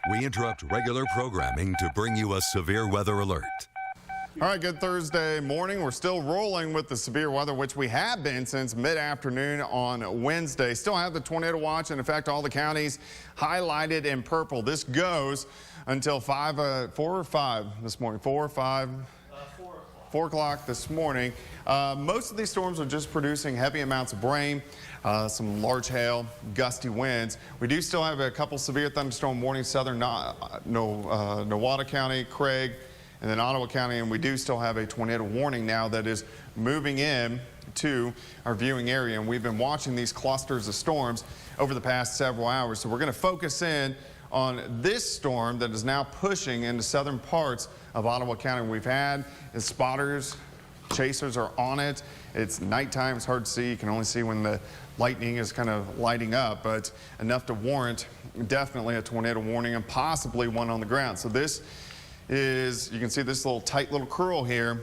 We interrupt regular programming to bring you a severe weather alert. All right, good Thursday morning. We're still rolling with the severe weather, which we have been since mid-afternoon on Wednesday. Still have the tornado watch in effect, all the counties highlighted in purple. This goes until 4 or 5 this morning. 4 or 5? 4 o'clock this morning. Most of these storms are just producing heavy amounts of rain, some large hail, gusty winds. We do still have a couple severe thunderstorm warnings, southern Nowata County, Craig, and then Ottawa County, and we do still have a tornado warning now that is moving in to our viewing area, and we've been watching these clusters of storms over the past several hours. So we're going to focus in on this storm that is now pushing into southern parts of Ottawa County. We've had spotters, chasers are on it. It's nighttime, it's hard to see. You can only see when the lightning is kind of lighting up, but enough to warrant definitely a tornado warning and possibly one on the ground. So this is, you can see this little tight little curl here.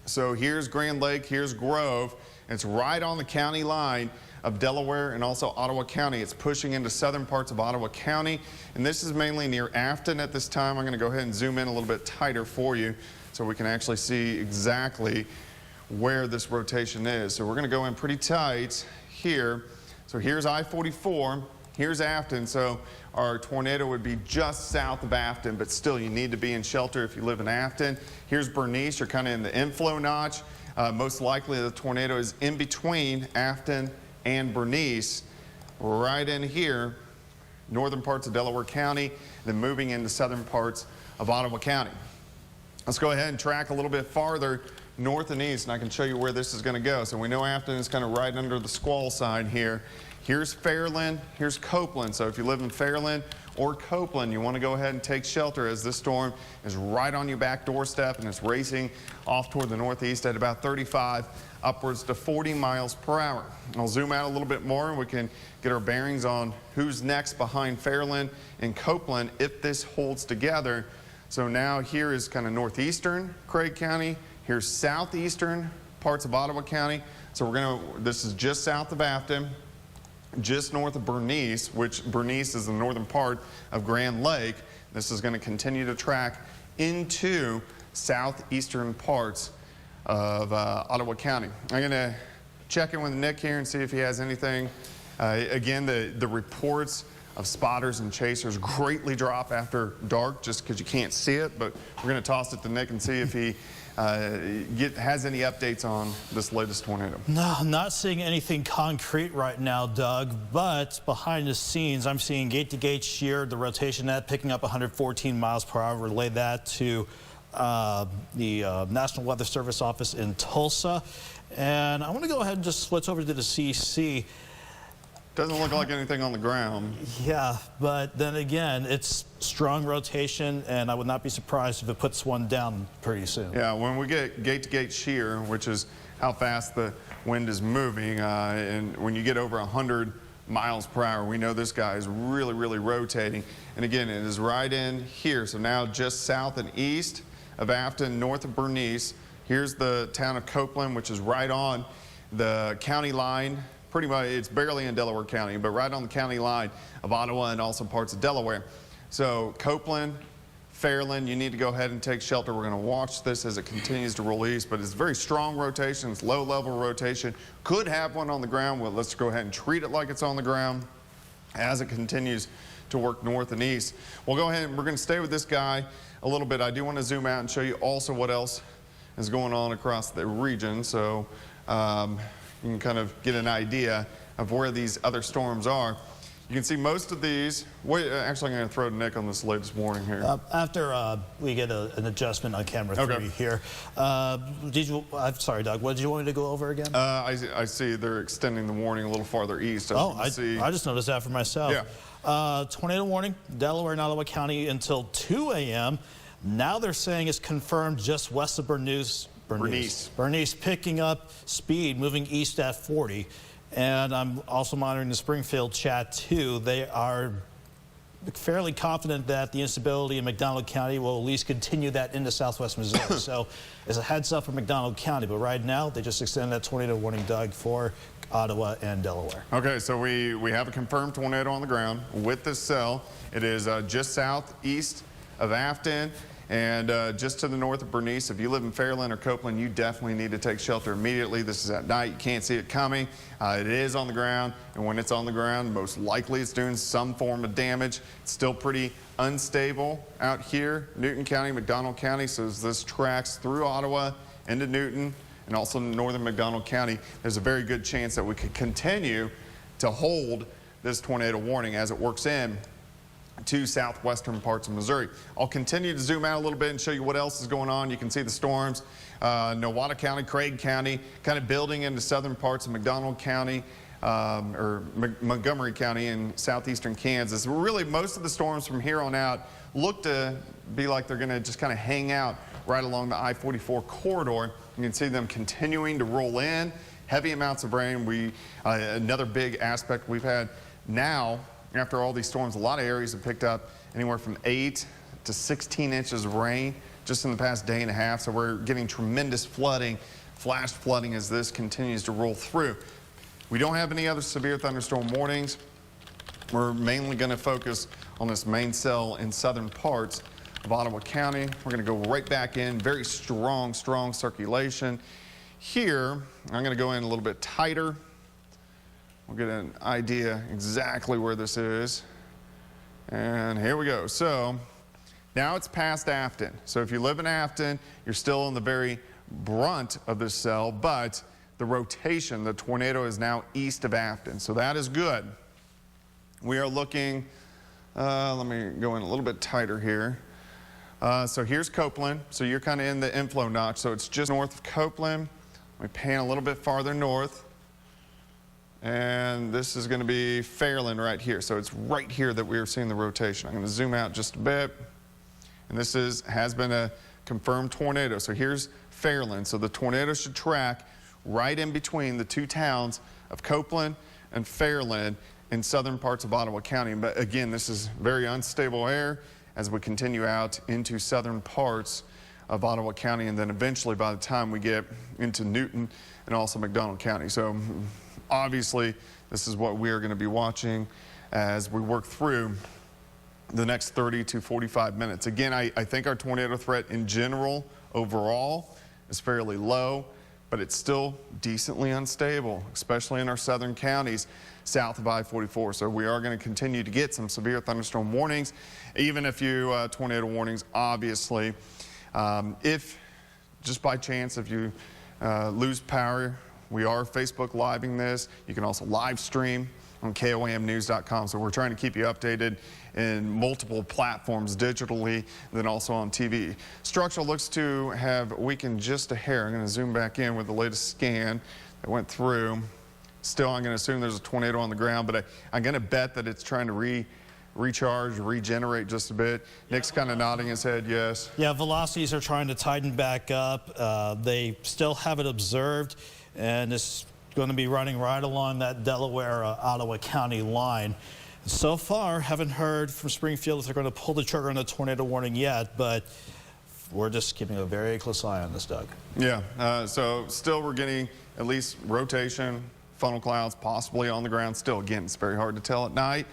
So here's Grand Lake, here's Grove. It's right on the county line of Delaware and also Ottawa County. It's pushing into southern parts of Ottawa County, and this is mainly near Afton at this time. I'm going to go ahead and zoom in a little bit tighter for you so we can actually see exactly where this rotation is. So we're going to go in pretty tight here. So here's I-44, here's Afton. So our tornado would be just south of Afton, but still you need to be in shelter if you live in Afton. Here's Bernice, you're kind of in the inflow notch. Most likely the tornado is in between Afton and Bernice, right in here, northern parts of Delaware County, then moving into southern parts of Ottawa County. Let's go ahead and track a little bit farther north and east, and I can show you where this is going to go. So we know Afton is kind of right under the squall side here. Here's Fairland, here's Copeland. So if you live in Fairland or Copeland, you want to go ahead and take shelter as this storm is right on your back doorstep and it's racing off toward the northeast at about 35 upwards to 40 miles per hour. I'll zoom out a little bit more and we can get our bearings on who's next behind Fairland and Copeland if this holds together. So now here is kind of northeastern Craig County. Here's southeastern parts of Ottawa County. So this is just south of Afton, just north of Bernice, which Bernice is the northern part of Grand Lake. This is going to continue to track into southeastern parts of Ottawa County. I'm going to check in with Nick here and see if he has anything. Again, the reports of spotters and chasers greatly drop after dark just because you can't see it, but we're going to toss it to Nick and see if he has any updates on this latest tornado. No, I'm not seeing anything concrete right now, Doug, but behind the scenes, I'm seeing gate-to-gate shear, the rotation net picking up 114 miles per hour. Relay that to the National Weather Service office in Tulsa. And I want to go ahead and just switch over to the CC. Doesn't look like anything on the ground. Yeah, but then again, it's strong rotation, and I would not be surprised if it puts one down pretty soon. Yeah, when we get gate-to-gate shear, which is how fast the wind is moving, and when you get over 100 miles per hour, we know this guy is really, really rotating. And again, it is right in here. So now just south and east of Afton, north of Bernice. Here's the town of Copeland, which is right on the county line. Pretty much, it's barely in Delaware County, but right on the county line of Ottawa and also parts of Delaware. So Copeland, Fairland, you need to go ahead and take shelter. We're going to watch this as it continues to roll east, but it's very strong rotation. It's low-level rotation. Could have one on the ground. Well, let's go ahead and treat it like it's on the ground as it continues to work north and east. We'll go ahead and we're going to stay with this guy a little bit. I do want to zoom out and show you also what else is going on across the region. So you can kind of get an idea of where these other storms are. You can see most of these. Actually, I'm going to throw to Nick on this latest warning here. After we get an adjustment on camera 3 here. I'm sorry, Doug, what did you want me to go over again? I see they're extending the warning a little farther east. I just noticed that for myself. Yeah. Tornado warning, Delaware and Ottawa County until 2 a.m. Now they're saying it's confirmed just west of Bernice picking up speed, moving east at 40. And I'm also monitoring the Springfield chat too. They are fairly confident that the instability in McDonald County will at least continue that into southwest Missouri. So it's a heads up for McDonald County, but right now they just extended that tornado warning, Doug, for Ottawa and Delaware. Okay, so we have a confirmed tornado on the ground with this cell. It is just southeast of Afton and just to the north of Bernice. If you live in Fairland or Copeland, you definitely need to take shelter immediately. This is at night. You can't see it coming. It is on the ground, and when it's on the ground, most likely it's doing some form of damage. It's still pretty unstable out here, Newton County, McDonald County. So as this tracks through Ottawa into Newton and also northern McDonald County, there's a very good chance that we could continue to hold this tornado warning as it works in to southwestern parts of Missouri. I'll continue to zoom out a little bit and show you what else is going on. You can see the storms, Nowata County, Craig County, kind of building into southern parts of McDonald County, or Montgomery County in southeastern Kansas. Really, most of the storms from here on out look to be like they're going to just kind of hang out right along the I-44 corridor. You can see them continuing to roll in. Heavy amounts of rain. Another big aspect we've had now, after all these storms, a lot of areas have picked up anywhere from 8 to 16 inches of rain just in the past day and a half. So we're getting tremendous flooding, flash flooding as this continues to roll through. We don't have any other severe thunderstorm warnings. We're mainly going to focus on this main cell in southern parts of Ottawa County. We're going to go right back in. Very strong circulation. Here, I'm going to go in a little bit tighter. We'll get an idea exactly where this is. And here we go. So now it's past Afton. So if you live in Afton, you're still in the very brunt of this cell, but the rotation, the tornado is now east of Afton. So that is good. We are looking, let me go in a little bit tighter here. So here's Copeland. So you're kind of in the inflow notch. So it's just north of Copeland. We pan a little bit farther north. And this is going to be Fairland right here. So it's right here that we are seeing the rotation. I'm going to zoom out just a bit. And this has been a confirmed tornado. So here's Fairland. So the tornado should track right in between the two towns of Copeland and Fairland in southern parts of Ottawa County. But again, this is very unstable air as we continue out into southern parts of Ottawa County, and then eventually by the time we get into Newton and also McDonald County. So obviously this is what we are going to be watching as we work through the next 30 to 45 minutes. Again, I think our tornado threat in general overall is fairly low, but it's still decently unstable, especially in our southern counties south of I-44. So we are going to continue to get some severe thunderstorm warnings, even a few tornado warnings, obviously. If just by chance, if you lose power, we are Facebook Living this. You can also live stream on KOAMnews.com. So we're trying to keep you updated in multiple platforms digitally, and then also on TV. Structural looks to have weakened just a hair. I'm going to zoom back in with the latest scan that went through. Still, I'm going to assume there's a tornado on the ground, but I'm going to bet that it's trying to recharge, regenerate just a bit. Nick's kind of nodding his head, yes. Yeah, velocities are trying to tighten back up. They still have it observed, and it's going to be running right along that Delaware-Ottawa County line. So far, haven't heard from Springfield if they're going to pull the trigger on the tornado warning yet, but we're just keeping a very close eye on this, Doug. Yeah, so still we're getting at least rotation, funnel clouds possibly on the ground. Still, again, it's very hard to tell at night.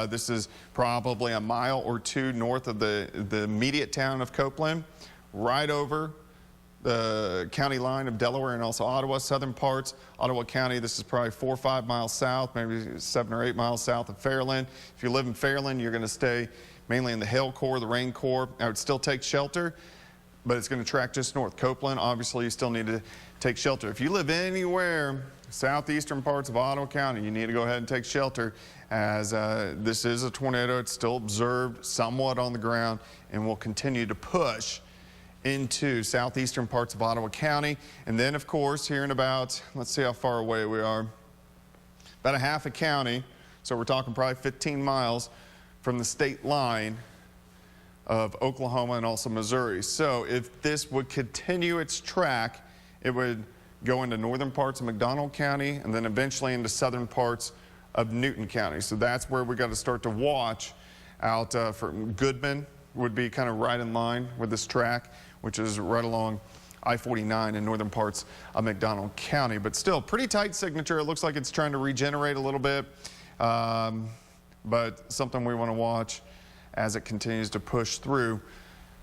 This is probably a mile or two north of the immediate town of Copeland, right over the county line of Delaware and also Ottawa, southern parts, Ottawa County. This is probably 4 or 5 miles south, maybe 7 or 8 miles south of Fairland. If you live in Fairland, you're going to stay mainly in the hail core, the rain core. I would still take shelter, but it's going to track just north. Copeland, obviously, you still need to take shelter. If you live anywhere southeastern parts of Ottawa County, you need to go ahead and take shelter, as this is a tornado. It's still observed somewhat on the ground and will continue to push into southeastern parts of Ottawa County. And then, of course, here in about, let's see how far away we are, about a half a county. So we're talking probably 15 miles from the state line of Oklahoma and also Missouri. So if this would continue its track, it would go into northern parts of McDonald County and then eventually into southern parts of Newton County. So that's where we got to start to watch out from Goodman would be kind of right in line with this track, which is right along I-49 in northern parts of McDonald County. But still, pretty tight signature. It looks like it's trying to regenerate a little bit, but something we want to watch as it continues to push through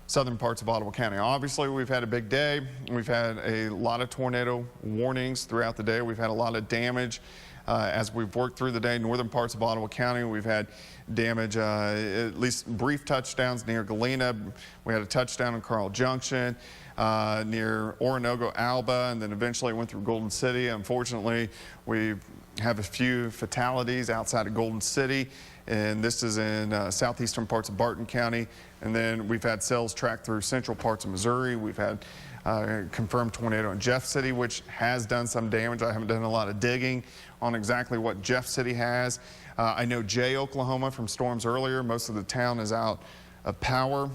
southern parts of Ottawa County. Obviously, we've had a big day. We've had a lot of tornado warnings throughout the day. We've had a lot of damage as we've worked through the day. Northern parts of Ottawa County, we've had damage, at least brief touchdowns near Galena. We had a touchdown in Carl Junction, near Oronogo, Alba, and then eventually went through Golden City. Unfortunately, we have a few fatalities outside of Golden City, and this is in southeastern parts of Barton County. And then we've had cells track through central parts of Missouri. We've had confirmed tornado in Jeff City, which has done some damage. I haven't done a lot of digging on exactly what Jeff City has. I know Jay, Oklahoma, from storms earlier. Most of the town is out of power.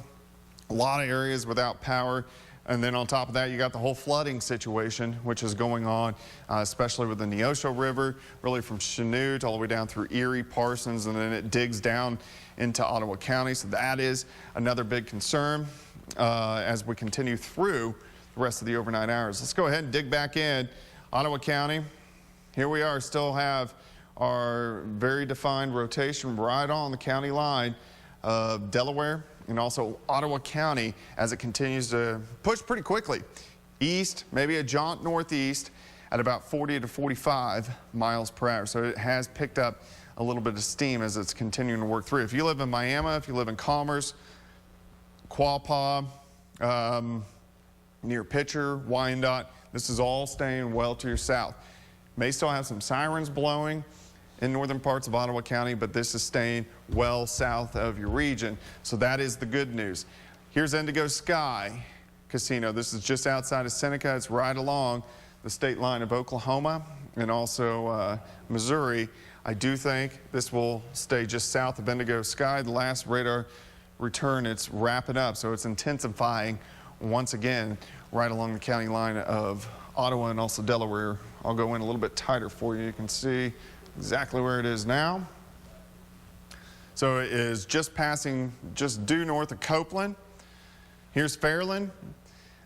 A lot of areas without power. And then on top of that, you got the whole flooding situation, which is going on, especially with the Neosho River, really from Chanute all the way down through Erie, Parsons, and then it digs down into Ottawa County. So that is another big concern as we continue through the rest of the overnight hours. Let's go ahead and dig back in. Ottawa County, here we are, still have our very defined rotation right on the county line of Delaware and also Ottawa County as it continues to push pretty quickly east, maybe a jaunt northeast at about 40 to 45 miles per hour. So it has picked up a little bit of steam as it's continuing to work through. If you live in Miami, if you live in Commerce, Quapaw, near Pitcher, Wyandotte, this is all staying well to your south. May still have some sirens blowing in northern parts of Ottawa County, but this is staying well south of your region. So that is the good news. Here's Indigo Sky Casino. This is just outside of Seneca. It's right along the state line of Oklahoma and also Missouri. I do think this will stay just south of Indigo Sky. The last radar return, it's wrapping up, so it's intensifying once again right along the county line of Ottawa and also Delaware. I'll go in a little bit tighter for you. You can see exactly where it is now. So it is just passing just due north of Copeland. Here's Fairland.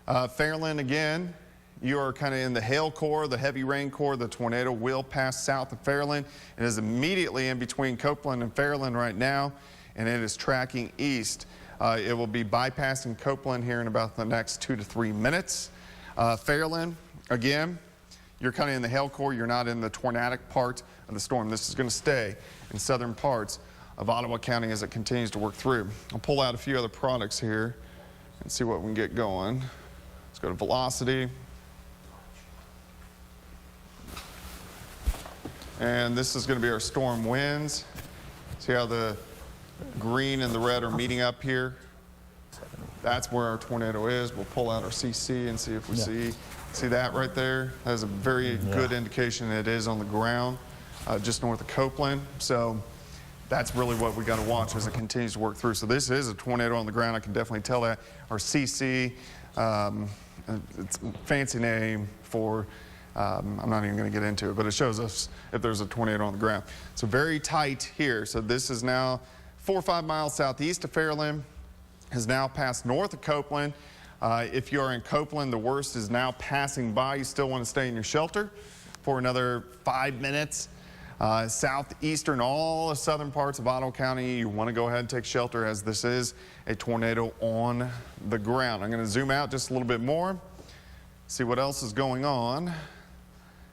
Fairland again, you are kind of in the hail core, the heavy rain core. The tornado will pass south of Fairland. It is immediately in between Copeland and Fairland right now, and it is tracking east. It will be bypassing Copeland here in about the next 2 to 3 minutes. Fairland, again, you're kind of in the hail core. You're not in the tornadic part of the storm. This is going to stay in southern parts of Ottawa County as it continues to work through. I'll pull out a few other products here and see what we can get going. Let's go to velocity. And this is going to be our storm winds. See how the green and the red are meeting up here? That's where our tornado is. We'll pull out our CC and see if we see that right there. That is a very good indication that it is on the ground just north of Copeland. So that's really what we got to watch as it continues to work through. So this is a tornado on the ground. I can definitely tell that. Our CC, it's a fancy name for, I'm not even going to get into it, but it shows us if there's a tornado on the ground. So very tight here. So this is now 4 or 5 miles southeast of Fairland, has now passed north of Copeland. If you are in Copeland, the worst is now passing by. You still want to stay in your shelter for another 5 minutes. Southeastern, all the southern parts of Ottawa County, you want to go ahead and take shelter as this is a tornado on the ground. I'm going to zoom out just a little bit more, see what else is going on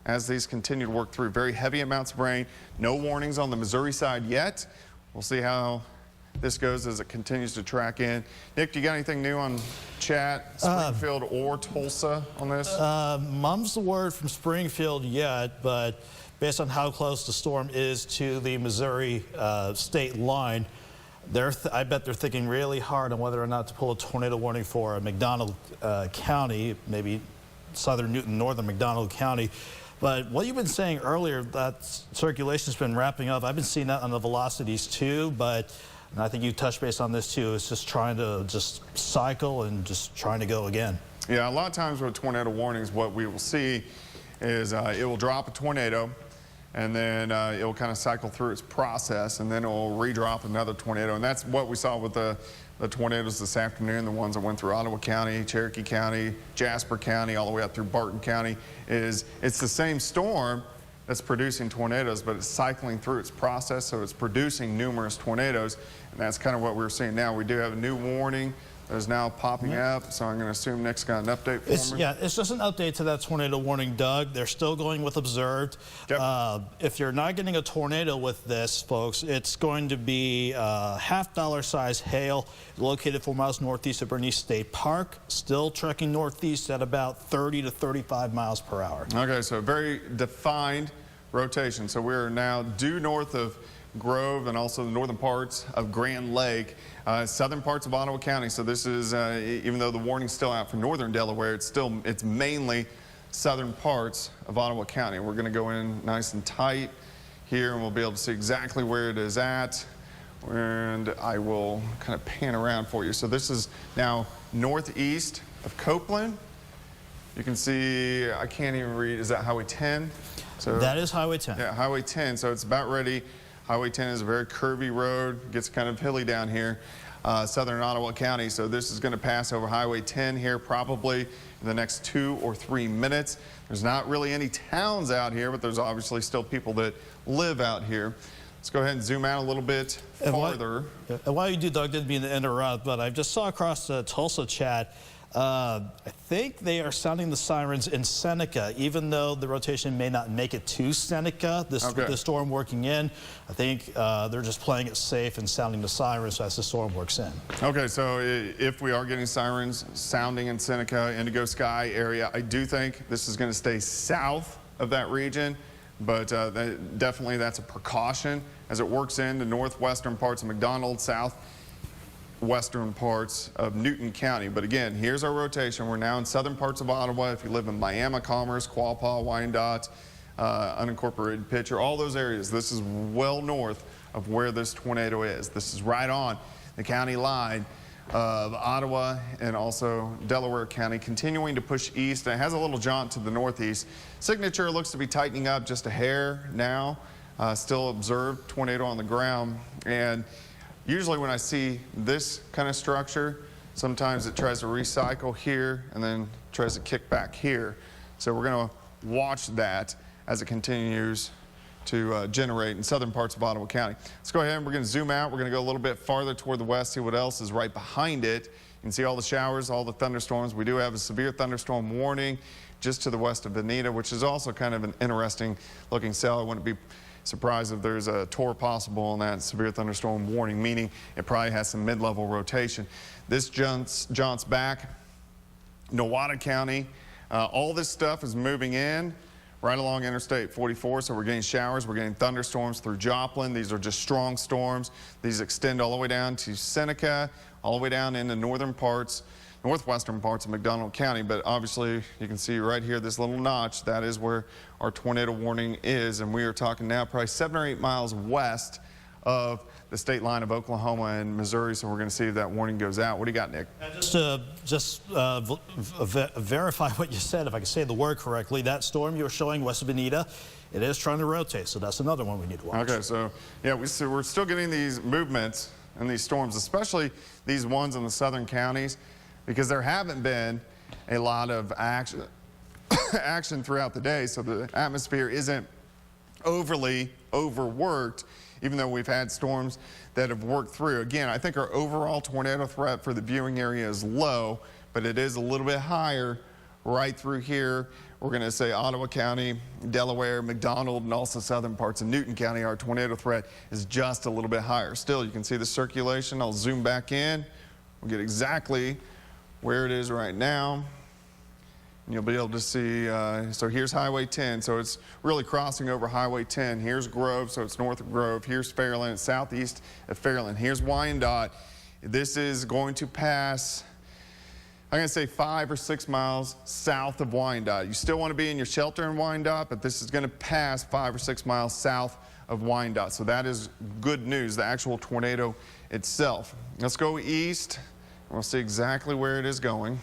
as these continue to work through. Very heavy amounts of rain. No warnings on the Missouri side yet. We'll see how this goes as it continues to track in. Nick, do you got anything new on chat, Springfield or Tulsa on this? Mum's the word from Springfield yet, but based on how close the storm is to the Missouri state line, I bet they're thinking really hard on whether or not to pull a tornado warning for McDonald County, maybe southern Newton, northern McDonald County. But what you've been saying earlier, that circulation's been wrapping up. I've been seeing that on the velocities too, but and I think you touched base on this too. It's just trying to just cycle and just trying to go again. Yeah, a lot of times with tornado warnings, what we will see is it will drop a tornado, and then it will kind of cycle through its process, and then it will redrop another tornado. And that's what we saw with the tornadoes this afternoon, the ones that went through Ottawa County, Cherokee County, Jasper County, all the way up through Barton County. It's the same storm that's producing tornadoes, but it's cycling through its process, so it's producing numerous tornadoes, and that's kind of what we're seeing now. We do have a new warning that is now popping up, so I'm going to assume Nick's got an update for me. Yeah, it's just an update to that tornado warning, Doug. They're still going with observed. Yep. If you're not getting a tornado with this, folks, it's going to be half-dollar size hail located 4 miles northeast of Bernice State Park, still trekking northeast at about 30 to 35 miles per hour. Okay, so very defined rotation. So we're now due north of Grove and also the northern parts of Grand Lake, southern parts of Ottawa County. So this is, even though the warning's still out for northern Delaware, it's mainly southern parts of Ottawa County. We're going to go in nice and tight here, and we'll be able to see exactly where it is at. And I will kind of pan around for you. So this is now northeast of Copeland. You can see, I can't even read, is that Highway 10? So that is Highway 10. Yeah, Highway 10, so it's about ready. Highway 10 is a very curvy road, gets kind of hilly down here, southern Ottawa County. So this is going to pass over Highway 10 here probably in the next 2 or 3 minutes. There's not really any towns out here, but there's obviously still people that live out here. Let's go ahead and zoom out a little bit farther. And while you do, Doug, didn't mean to interrupt, but I just saw across the Tulsa chat, I think they are sounding the sirens in Seneca, even though the rotation may not make it to Seneca, the storm working in. I think they're just playing it safe and sounding the sirens as the storm works in. Okay, so if we are getting sirens sounding in Seneca, Indigo Sky area, I do think this is going to stay south of that region, but definitely that's a precaution as it works in the northwestern parts of McDonald, southwestern parts of Newton County. But again, here's our rotation. We're now in southern parts of Ottawa. If you live in Miami, Commerce, Quapaw, Wyandotte, unincorporated Pitcher, all those areas, this is well north of where this tornado is. This is right on the county line of Ottawa and also Delaware County, continuing to push east. And it has a little jaunt to the northeast. Signature looks to be tightening up just a hair now. Still observed tornado on the ground. And usually when I see this kind of structure, sometimes it tries to recycle here and then tries to kick back here. So we're going to watch that as it continues to generate in southern parts of Ottawa County. Let's go ahead and we're going to zoom out. We're going to go a little bit farther toward the west, see what else is right behind it. You can see all the showers, all the thunderstorms. We do have a severe thunderstorm warning just to the west of Bonita, which is also kind of an interesting looking cell. I wouldn't be surprised if there's a tour possible on that severe thunderstorm warning, meaning it probably has some mid-level rotation. This jaunts back. Nowata County, all this stuff is moving in right along Interstate 44, so we're getting showers, we're getting thunderstorms through Joplin. These are just strong storms. These extend all the way down to Seneca, all the way down into northern parts, northwestern parts of McDonald County. But obviously, you can see right here, this little notch, that is where our tornado warning is, and we are talking now probably 7 or 8 miles west of the state line of Oklahoma and Missouri, so we're going to see if that warning goes out. What do you got, Nick? Just to verify what you said, if I can say the word correctly, that storm you were showing west of Bonita, it is trying to rotate, so that's another one we need to watch. Okay, so yeah, we're still getting these movements and these storms, especially these ones in the southern counties, because there haven't been a lot of action throughout the day, so the atmosphere isn't overly overworked, even though we've had storms that have worked through. Again, I think our overall tornado threat for the viewing area is low, but it is a little bit higher right through here. We're going to say Ottawa County, Delaware, McDonald, and also southern parts of Newton County. Our tornado threat is just a little bit higher. Still, you can see the circulation. I'll zoom back in. We'll get exactly where it is right now. You'll be able to see, so here's Highway 10, so it's really crossing over Highway 10. Here's Grove, so it's north of Grove. Here's Fairland, it's southeast of Fairland. Here's Wyandotte. This is going to pass, I'm going to say 5 or 6 miles south of Wyandotte. You still want to be in your shelter in Wyandotte, but this is going to pass 5 or 6 miles south of Wyandotte. So that is good news, the actual tornado itself. Let's go east. We'll see exactly where it is going,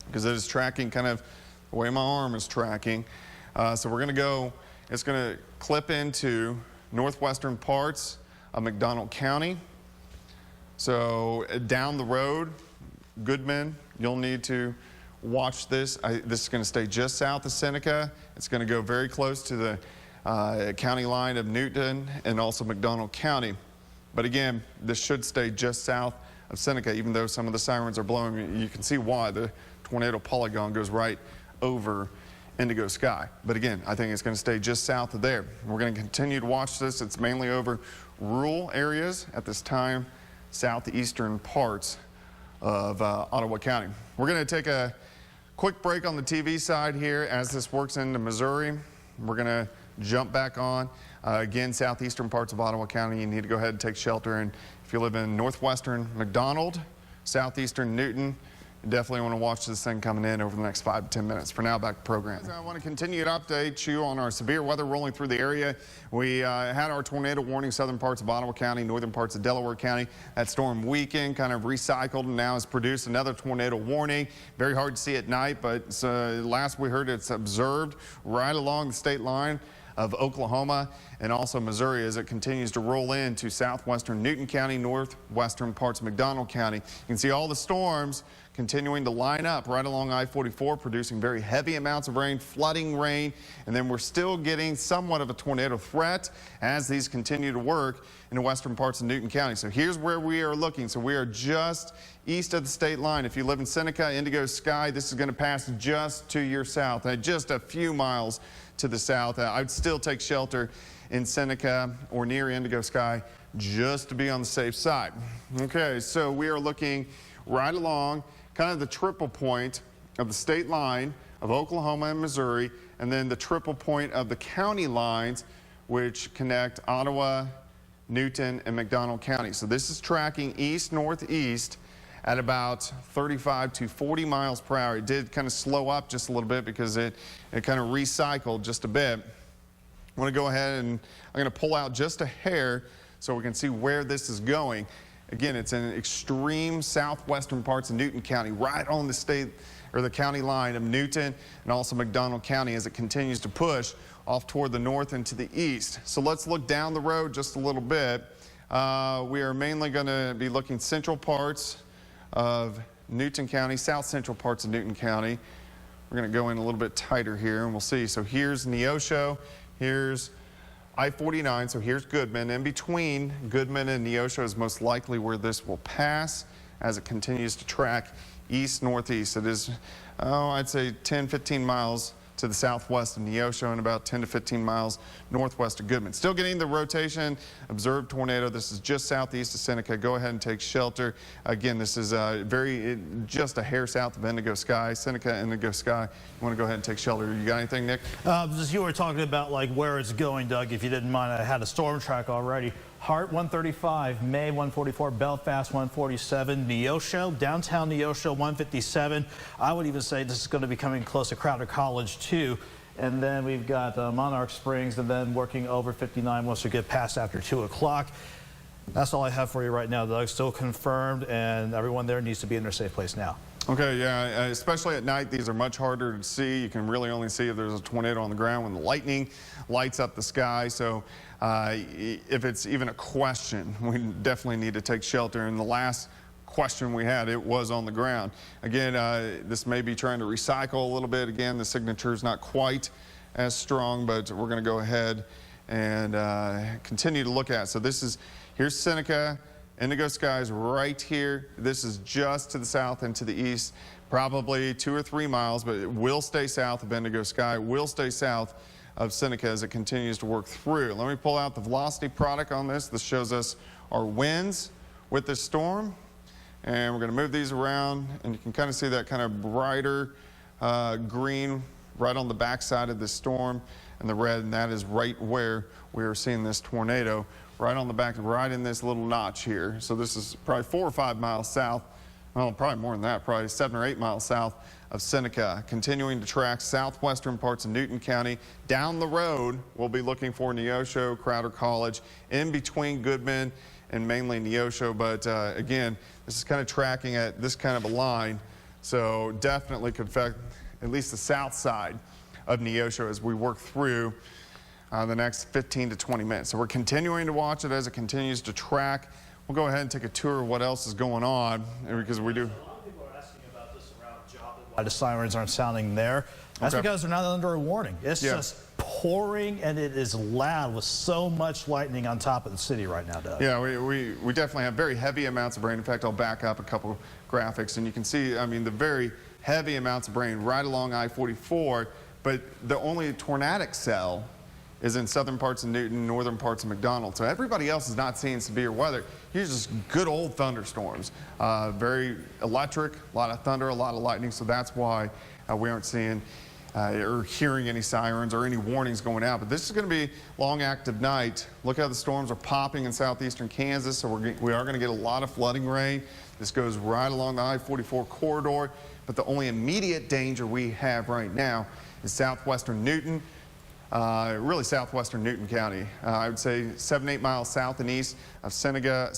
because it is tracking kind of the way my arm is tracking. So we're going to go it's going to clip into northwestern parts of McDonald County. So down the road, Goodman, you'll need to watch this. This is going to stay just south of Seneca. It's going to go very close to the county line of Newton and also McDonald County. But again, this should stay just south of Seneca, even though some of the sirens are blowing. You can see why the tornado polygon goes right over Indigo Sky. But again, I think it's going to stay just south of there. We're going to continue to watch this. It's mainly over rural areas at this time, southeastern parts of Ottawa County. We're going to take a quick break on the TV side here as this works into Missouri. We're going to jump back on. Again, southeastern parts of Ottawa County, you need to go ahead and take shelter. And if you live in northwestern McDonald, southeastern Newton, you definitely want to watch this thing coming in over the next 5 to 10 minutes. For now, back to program. I want to continue to update you on our severe weather rolling through the area. We had our tornado warning, southern parts of Ottawa County, northern parts of Delaware County. That storm weekend kind of recycled and now has produced another tornado warning. Very hard to see at night, but last we heard it's observed right along the state line of Oklahoma and also Missouri as it continues to roll into southwestern Newton County, northwestern parts of McDonald County. You can see all the storms continuing to line up right along I-44, producing very heavy amounts of rain, flooding rain, and then we're still getting somewhat of a tornado threat as these continue to work in the western parts of Newton County. So here's where we are looking. So we are just east of the state line. If you live in Seneca, Indigo Sky, this is going to pass just to your south, just a few miles to the south. I'd still take shelter in Seneca or near Indigo Sky just to be on the safe side. Okay, so we are looking right along kind of the triple point of the state line of Oklahoma and Missouri, and then the triple point of the county lines which connect Ottawa, Newton, and McDonald County. So this is tracking east-northeast at about 35 to 40 miles per hour. It did kind of slow up just a little bit because it kind of recycled just a bit. I want to go ahead and I'm going to pull out just a hair so we can see where this is going. Again, it's in extreme southwestern parts of Newton County, right on the state or the county line of Newton and also McDonald County as it continues to push off toward the north and to the east. So let's look down the road just a little bit. We are mainly going to be looking central parts of Newton County, south central parts of Newton County. We're going to go in a little bit tighter here and we'll see. So here's Neosho, here's I-49, so here's Goodman. In between Goodman and Neosho is most likely where this will pass as it continues to track east-northeast. It is, I'd say 10, 15 miles to the southwest of Neosho and about 10 to 15 miles northwest of Goodman. Still getting the rotation, observed tornado. This is just southeast of Seneca. Go ahead and take shelter. Again, this is just a hair south of Indigo Sky, Seneca, Indigo Sky. You want to go ahead and take shelter. You got anything, Nick? As you were talking about like where it's going, Doug, if you didn't mind, I had a storm track already. Hart 135, May 144, Belfast 147, Neosho, downtown Neosho 157. I would even say this is going to be coming close to Crowder College too. And then we've got Monarch Springs and then working over 59 once we get past after 2 o'clock. That's all I have for you right now, Doug. Still confirmed, and everyone there needs to be in their safe place now. Okay, yeah, especially at night, these are much harder to see. You can really only see if there's a tornado on the ground when the lightning lights up the sky. So if it's even a question, we definitely need to take shelter. And the last question we had, it was on the ground. Again, this may be trying to recycle a little bit. Again, the signature is not quite as strong, but we're going to go ahead and continue to look at. So this is, here's Seneca. Indigo Sky is right here. This is just to the south and to the east, probably 2 or 3 miles, but it will stay south of Indigo Sky, will stay south of Seneca as it continues to work through. Let me pull out the velocity product on this. This shows us our winds with this storm. And we're going to move these around, and you can kind of see that kind of brighter green right on the backside of this storm, and the red, and that is right where we are seeing this tornado, right on the back, right in this little notch here. So this is probably 4 or 5 miles south, well, probably more than that, probably 7 or 8 miles south of Seneca. Continuing to track southwestern parts of Newton County. Down the road, we'll be looking for Neosho, Crowder College, in between Goodman and mainly Neosho. But again, this is kind of tracking at this kind of a line. So definitely could affect at least the south side of Neosho as we work through the next 15 to 20 minutes. So we're continuing to watch it as it continues to track. We'll go ahead and take a tour of what else is going on, because we do. A lot of people are asking about this around Joplin, why the sirens aren't sounding there. That's because they're not under a warning. It's just pouring, and it is loud with so much lightning on top of the city right now, Doug. Yeah, we definitely have very heavy amounts of rain. In fact, I'll back up a couple graphics, and you can see, I mean, the very heavy amounts of rain right along I-44, but the only tornadic cell is in southern parts of Newton, northern parts of McDonald. So everybody else is not seeing severe weather. Here's just good old thunderstorms. Very electric, a lot of thunder, a lot of lightning. So that's why we aren't seeing or hearing any sirens or any warnings going out. But this is going to be a long, active night. Look how the storms are popping in southeastern Kansas. So we are going to get a lot of flooding rain. This goes right along the I-44 corridor. But the only immediate danger we have right now is southwestern Newton. Really southwestern Newton County. I would say 7-8 miles south and east of Seneca,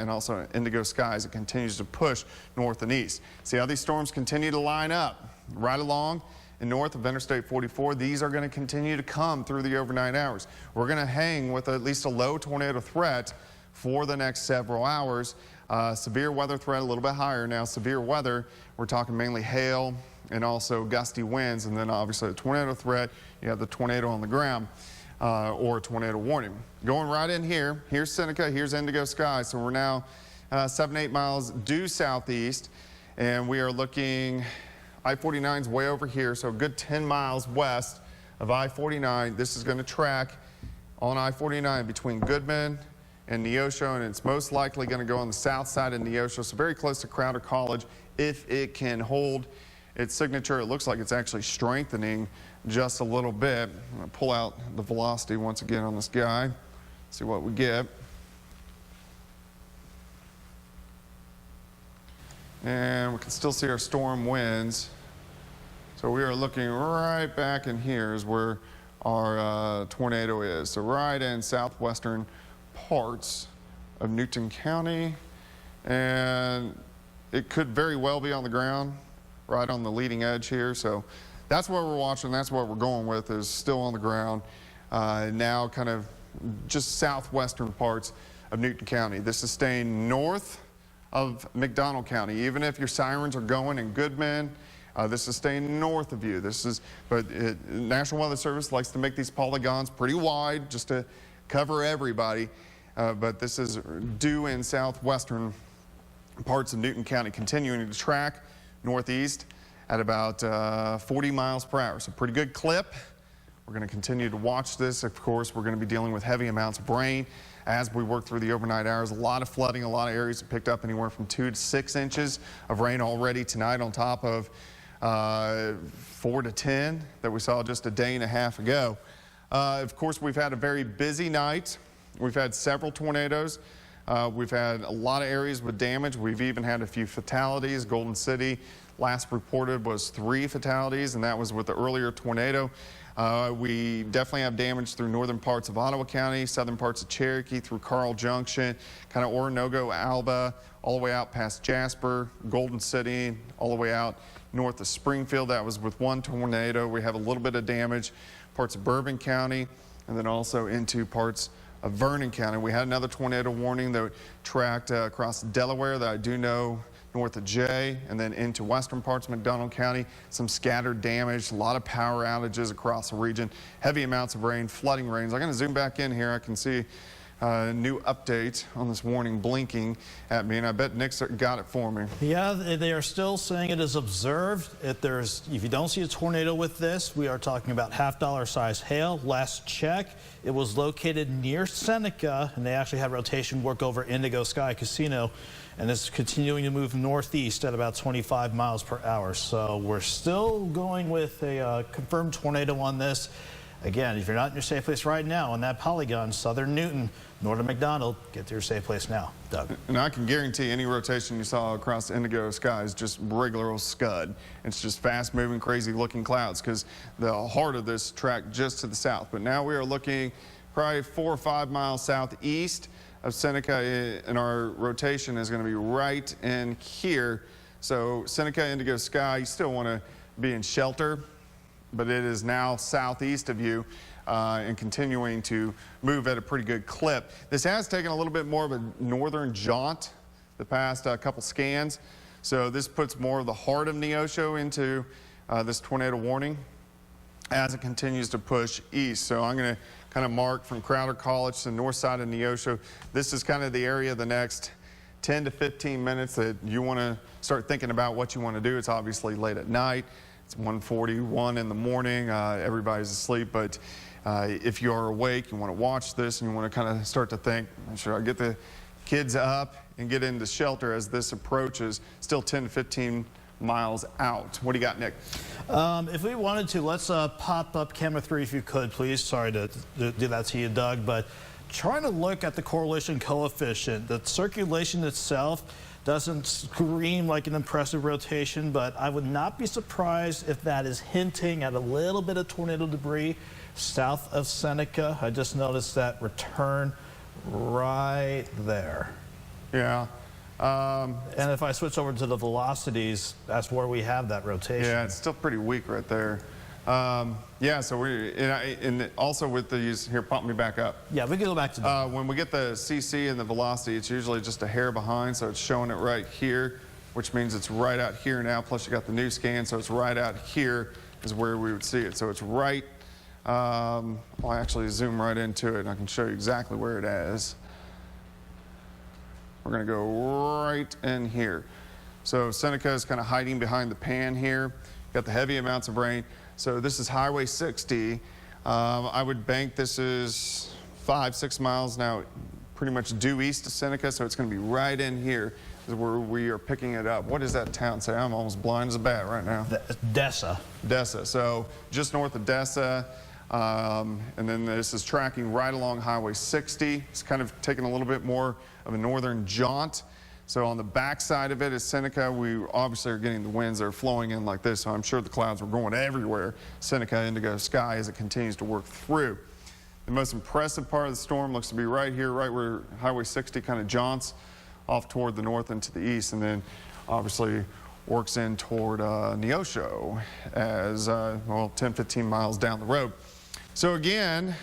and also Indigo Skies. It continues to push north and east. See how these storms continue to line up right along and north of Interstate 44. These are going to continue to come through the overnight hours. We're going to hang with at least a low tornado threat for the next several hours. Severe weather threat a little bit higher. Now severe weather, we're talking mainly hail and also gusty winds, and then obviously a tornado threat. You have the tornado on the ground or a tornado warning. Going right in here, here's Seneca, here's Indigo Skies. So we're now 7-8 miles due southeast, and we are looking, I-49's way over here, so a good 10 miles west of I-49. This is going to track on I-49 between Goodman and Neosho, and it's most likely going to go on the south side of Neosho, so very close to Crowder College. If it can hold its signature, it looks like it's actually strengthening just a little bit. I'm going to pull out the velocity once again on this guy, see what we get. And we can still see our storm winds. So we are looking right back in here is where our tornado is. So right in southwestern parts of Newton County. And it could very well be on the ground, right on the leading edge here. So that's what we're watching. That's what we're going with, is still on the ground. Now kind of just southwestern parts of Newton County. This is staying north of McDonald County. Even if your sirens are going in Goodman, this is staying north of you. But National Weather Service likes to make these polygons pretty wide just to cover everybody. But this is due in southwestern parts of Newton County, continuing to track northeast at about 40 miles per hour. So pretty good clip. We're going to continue to watch this. Of course, we're going to be dealing with heavy amounts of rain as we work through the overnight hours. A lot of flooding, a lot of areas have picked up anywhere from 2 to 6 inches of rain already tonight, on top of 4 to 10 that we saw just a day and a half ago. Of course, we've had a very busy night. We've had several tornadoes. We've had a lot of areas with damage. We've even had a few fatalities. Golden City last reported was 3 fatalities, and that was with the earlier tornado. We definitely have damage through northern parts of Ottawa County, southern parts of Cherokee, through Carl Junction, kind of Oronogo, Alba, all the way out past Jasper, Golden City, all the way out north of Springfield. That was with 1 tornado. We have a little bit of damage, parts of Bourbon County, and then also into parts of Vernon County. We had another tornado warning that tracked across Delaware that I do know north of Jay, and then into western parts of McDonald County. Some scattered damage, a lot of power outages across the region, heavy amounts of rain, flooding rains. I'm going to zoom back in here. I can see a new update on this warning blinking at me, and I bet Nick's got it for me. Yeah, they are still saying it is observed. If you don't see a tornado with this, we are talking about $half size hail. Last check, it was located near Seneca, and they actually had rotation work over Indigo Sky Casino, and this is continuing to move northeast at about 25 miles per hour. So we're still going with a confirmed tornado on this. Again, if you're not in your safe place right now on that polygon, southern Newton, northern McDonald, get to your safe place now. Doug. And I can guarantee any rotation you saw across the Indigo Sky is just regular old scud. It's just fast moving, crazy looking clouds, because the heart of this track just to the south. But now we are looking probably 4 or 5 miles southeast of Seneca, and our rotation is going to be right in here. So Seneca, Indigo Sky, you still want to be in shelter, but it is now southeast of you. and continuing to move at a pretty good clip. This has taken a little bit more of a northern jaunt the past couple scans. So this puts more of the heart of Neosho into this tornado warning as it continues to push east. So I'm going to kind of mark from Crowder College to the north side of Neosho. This is kind of the area the next 10 to 15 minutes that you want to start thinking about what you want to do. It's obviously late at night. It's 1:41 in the morning. Everybody's asleep, but if you are awake, you want to watch this and you want to kind of start to think, should I get the kids up and get into shelter as this approaches? Still 10 to 15 miles out. What do you got, Nick? If we wanted to, let's pop up camera 3 if you could, please. Sorry to do that to you, Doug, but trying to look at the correlation coefficient. The circulation itself doesn't scream like an impressive rotation, but I would not be surprised if that is hinting at a little bit of tornado debris south of Seneca. I just noticed that return right there. Yeah. And if I switch over to the velocities, that's where we have that rotation. Yeah, it's still pretty weak right there. Yeah, so and also with these, here, pump me back up. Yeah, we can go back to that. When we get the CC and the velocity, it's usually just a hair behind, so it's showing it right here, which means it's right out here now, plus you got the new scan, so it's right out here is where we would see it. So it's right, I'll actually zoom right into it and I can show you exactly where it is. We're gonna go right in here. So Seneca is kind of hiding behind the pan here. Got the heavy amounts of rain. So this is Highway 60. I would bank this is 5-6 miles now, pretty much due east of Seneca, so it's going to be right in here is where we are picking it up. What does that town say? I'm almost blind as a bat right now. Dessa. Dessa. So just north of Dessa. And then this is tracking right along Highway 60. It's kind of taking a little bit more of a northern jaunt. So on the back side of it is Seneca. We obviously are getting the winds that are flowing in like this, so I'm sure the clouds were going everywhere. Seneca, indigo sky as it continues to work through. The most impressive part of the storm looks to be right here, right where Highway 60 kind of jaunts off toward the north and to the east, and then obviously works in toward Neosho as, well, 10, 15 miles down the road. So again,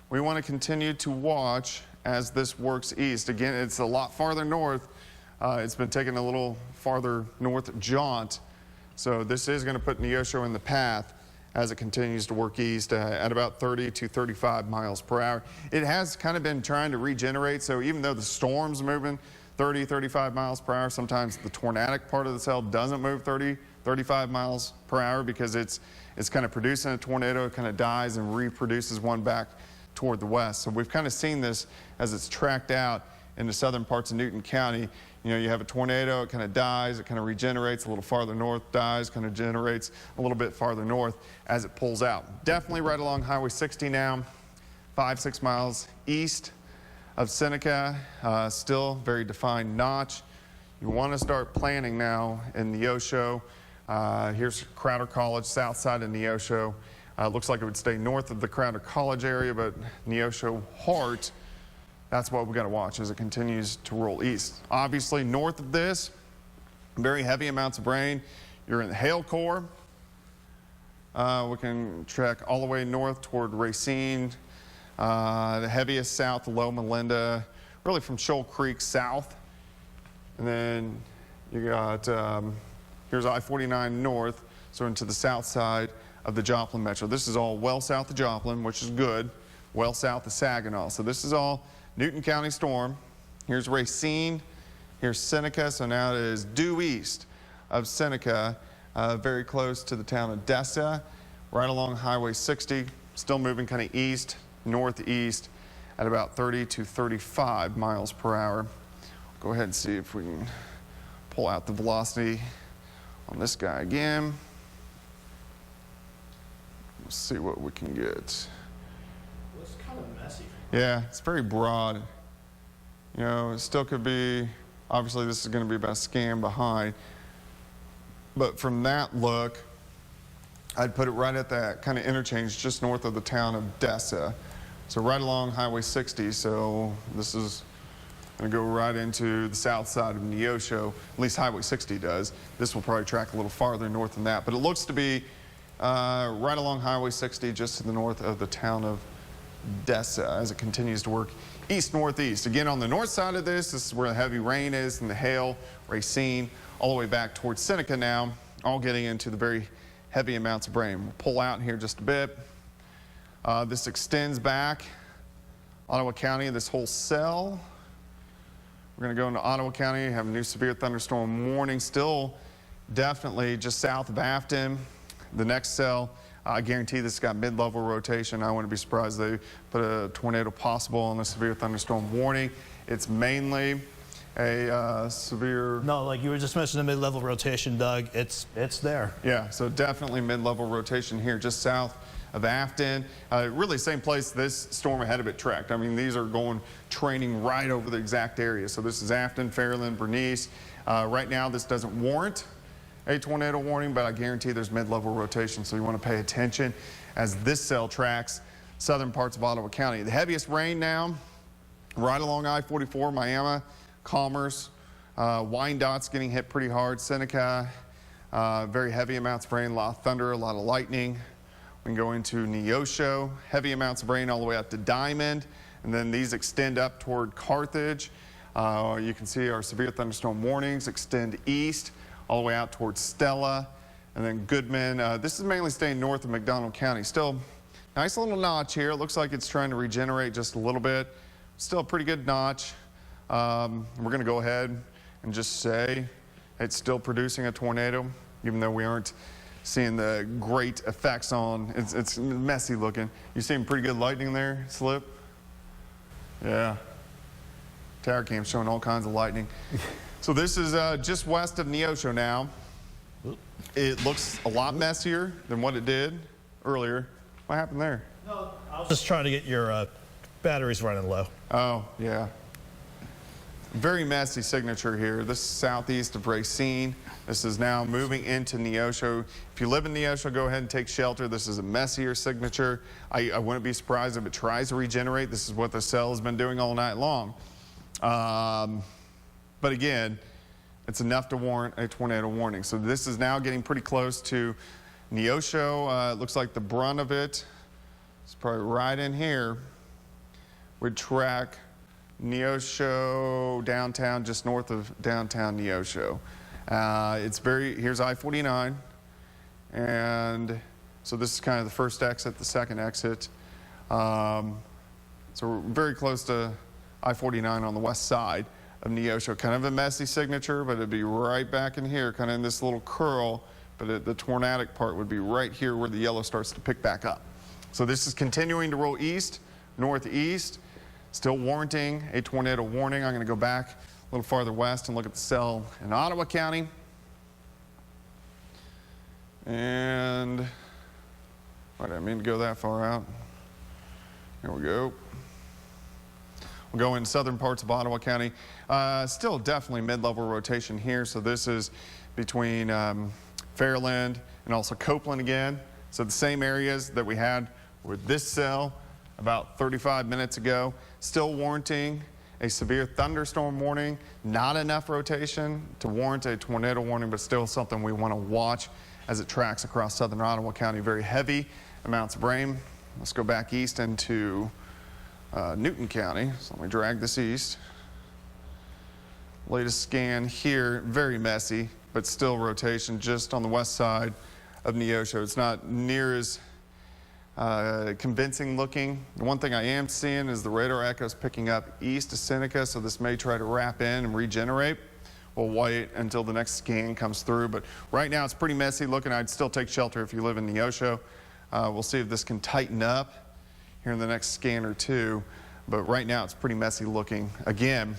we want to continue to watch as this works east. Again, it's a lot farther north. It's been taking a little farther north jaunt. So this is going to put Neosho in the path as it continues to work east at about 30 to 35 miles per hour. It has kind of been trying to regenerate. So even though the storm's moving 30, 35 miles per hour, sometimes the tornadic part of the cell doesn't move 30, 35 miles per hour because it's kind of producing a tornado. It kind of dies and reproduces one back toward the west. So we've kind of seen this as it's tracked out in the southern parts of Newton County. You know, you have a tornado, it kind of dies, it kind of regenerates a little farther north, dies, kind of generates a little bit farther north as it pulls out. Definitely right along Highway 60 now, 5-6 miles east of Seneca, still very defined notch. You want to start planning now in Neosho. Here's Crowder College, south side of Neosho. Looks like it would stay north of the Crowder College area, but Neosho heart, that's what we got to watch as it continues to roll east. Obviously, north of this, very heavy amounts of rain. You're in the hail core. We can track all the way north toward Racine, the heaviest south of Loma Linda, really from Shoal Creek south. And then you got, here's I-49 north, so into the south side of the Joplin Metro. This is all well south of Joplin, which is good, well south of Saginaw. So this is all Newton County storm. Here's Racine, here's Seneca, so now it is due east of Seneca, very close to the town of Dessa, right along Highway 60, still moving kind of east, northeast at about 30 to 35 miles per hour. Go ahead and see if we can pull out the velocity on this guy again. Let's see what we can get. It's kind of messy. Yeah, it's very broad. You know, it still could be, obviously this is going to be about a scan behind. But from that look, I'd put it right at that kind of interchange just north of the town of Dessa. So right along Highway 60, so this is going to go right into the south side of Neosho, at least Highway 60 does. This will probably track a little farther north than that, but it looks to be right along Highway 60, just to the north of the town of Dessa, as it continues to work east-northeast. Again, on the north side of this is where the heavy rain is and the hail, Racine, all the way back towards Seneca now, all getting into the very heavy amounts of rain. We'll pull out here just a bit. This extends back Ottawa County, this whole cell. We're going to go into Ottawa County, have a new severe thunderstorm warning, still definitely just south of Afton. The next cell, I guarantee this has got mid-level rotation. I wouldn't be surprised they put a tornado possible on the severe thunderstorm warning. It's mainly a severe... No, like you were just mentioning the mid-level rotation, Doug. It's there. Yeah, so definitely mid-level rotation here just south of Afton. Really same place this storm ahead of it tracked. I mean, these are going training right over the exact area. So this is Afton, Fairland, Bernice. Right now, this doesn't warrant a tornado warning, but I guarantee there's mid-level rotation, so you want to pay attention as this cell tracks southern parts of Ottawa County. The heaviest rain now, right along I-44, Miami, Commerce, Wyandottes getting hit pretty hard, Seneca, very heavy amounts of rain, a lot of thunder, a lot of lightning. We can go into Neosho, heavy amounts of rain all the way up to Diamond, and then these extend up toward Carthage. You can see our severe thunderstorm warnings extend east, all the way out towards Stella, and then Goodman. This is mainly staying north of McDonald County. Still, nice little notch here. It looks like it's trying to regenerate just a little bit. Still a pretty good notch. We're going to go ahead and just say it's still producing a tornado, even though we aren't seeing the great effects on. It's messy looking. You seeing pretty good lightning there, Slip? Yeah. Tower cam showing all kinds of lightning. So this is just west of Neosho now. It looks a lot messier than what it did earlier. What happened there? No, I was just trying to get your batteries running low. Oh, yeah. Very messy signature here. This is southeast of Racine. This is now moving into Neosho. If you live in Neosho, go ahead and take shelter. This is a messier signature. I wouldn't be surprised if it tries to regenerate. This is what the cell has been doing all night long. But again, it's enough to warrant a tornado warning. So this is now getting pretty close to Neosho. It looks like the brunt of it is probably right in here. Would track Neosho downtown, just north of downtown Neosho. Here's I-49. And so this is kind of the first exit, the second exit. So we're very close to I-49 on the west side of Neosho. Kind of a messy signature, but it'd be right back in here, kind of in this little curl, but the tornadic part would be right here where the yellow starts to pick back up. So this is continuing to roll east, northeast, still warranting a tornado warning. I'm going to go back a little farther west and look at the cell in Ottawa County. And I didn't mean to go that far out. Here we go. We'll go in southern parts of Ottawa County. Still definitely mid-level rotation here. So this is between Fairland and also Copeland again. So the same areas that we had with this cell about 35 minutes ago. Still warranting a severe thunderstorm warning. Not enough rotation to warrant a tornado warning, but still something we want to watch as it tracks across southern Ottawa County. Very heavy amounts of rain. Let's go back east into Newton County. So let me drag this east. Latest scan here, very messy, but still rotation just on the west side of Neosho. It's not near as convincing looking. The one thing I am seeing is the radar echoes picking up east of Seneca, so this may try to wrap in and regenerate. We'll wait until the next scan comes through, but right now it's pretty messy looking. I'd still take shelter if you live in Neosho. We'll see if this can tighten up here in the next scan or two, but right now it's pretty messy looking. Again,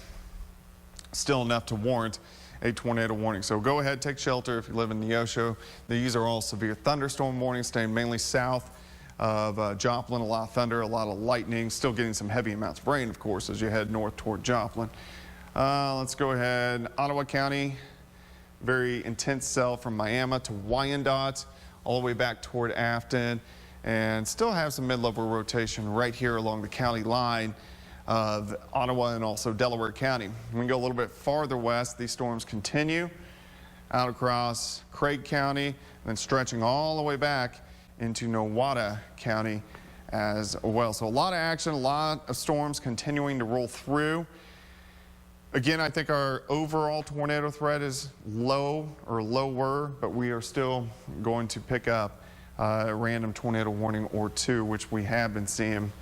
still enough to warrant a tornado warning. So go ahead, take shelter if you live in Neosho. These are all severe thunderstorm warnings, staying mainly south of Joplin. A lot of thunder, a lot of lightning, still getting some heavy amounts of rain, of course, as you head north toward Joplin. Let's go ahead. Ottawa County, very intense cell from Miami to Wyandotte, all the way back toward Afton, and still have some mid-level rotation right here along the county line of Ottawa and also Delaware County. We can go a little bit farther west. These storms continue out across Craig County, and then stretching all the way back into Nowata County as well. So a lot of action, a lot of storms continuing to roll through. Again, I think our overall tornado threat is low or lower, but we are still going to pick up a random tornado warning or two, which we have been seeing.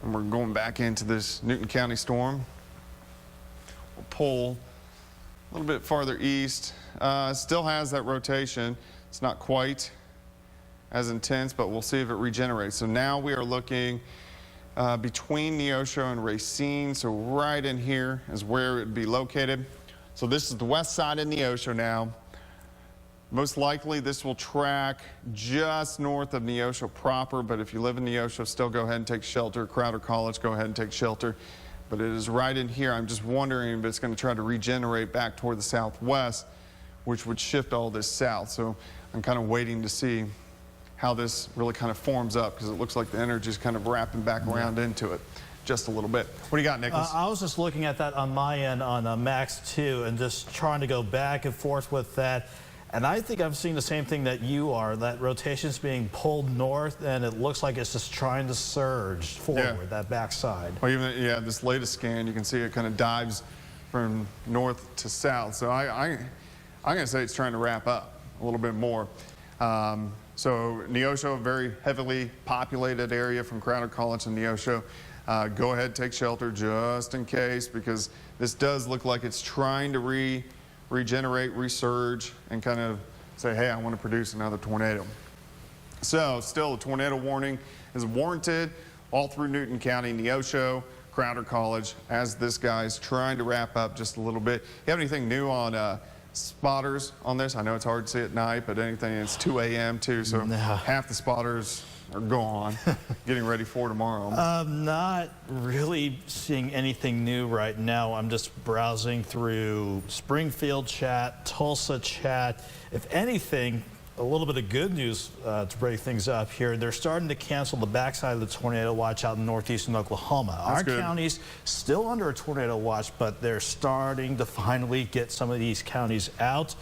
And we're going back into this Newton County storm. We'll pull a little bit farther east. Still has that rotation. It's not quite as intense, but we'll see if it regenerates. So now we are looking between Neosho and Racine, so right in here is where it would be located. So this is the west side of Neosho now. Most likely this will track just north of Neosho proper, but if you live in Neosho, still go ahead and take shelter. Crowder College, go ahead and take shelter. But it is right in here. I'm just wondering if it's going to try to regenerate back toward the southwest, which would shift all this south. So I'm kind of waiting to see how this really kind of forms up, because it looks like the energy is kind of wrapping back around into it just a little bit. What do you got, Nicholas? I was just looking at that on my end on Max 2 and just trying to go back and forth with that. And I think I'm seeing the same thing that you are, that rotation's being pulled north, and it looks like it's just trying to surge forward, that backside. Well, even, this latest scan, you can see it kind of dives from north to south. So I'm going to say it's trying to wrap up a little bit more. So Neosho, a very heavily populated area from Crowder College and Neosho. Go ahead, take shelter just in case, because this does look like it's trying to regenerate, resurge, and kind of say, hey, I want to produce another tornado. So still a tornado warning is warranted all through Newton County, Neosho, Crowder College, as this guy's trying to wrap up just a little bit. You have anything new on spotters on this? I know it's hard to see at night, but anything, it's 2 a.m. too, so half the spotters are gone, getting ready for tomorrow. I'm not really seeing anything new right now. I'm just browsing through Springfield chat, Tulsa chat. If anything, a little bit of good news to break things up here. They're starting to cancel the backside of the tornado watch out in northeastern Oklahoma. Our county's still under a tornado watch, but they're starting to finally get some of these counties out.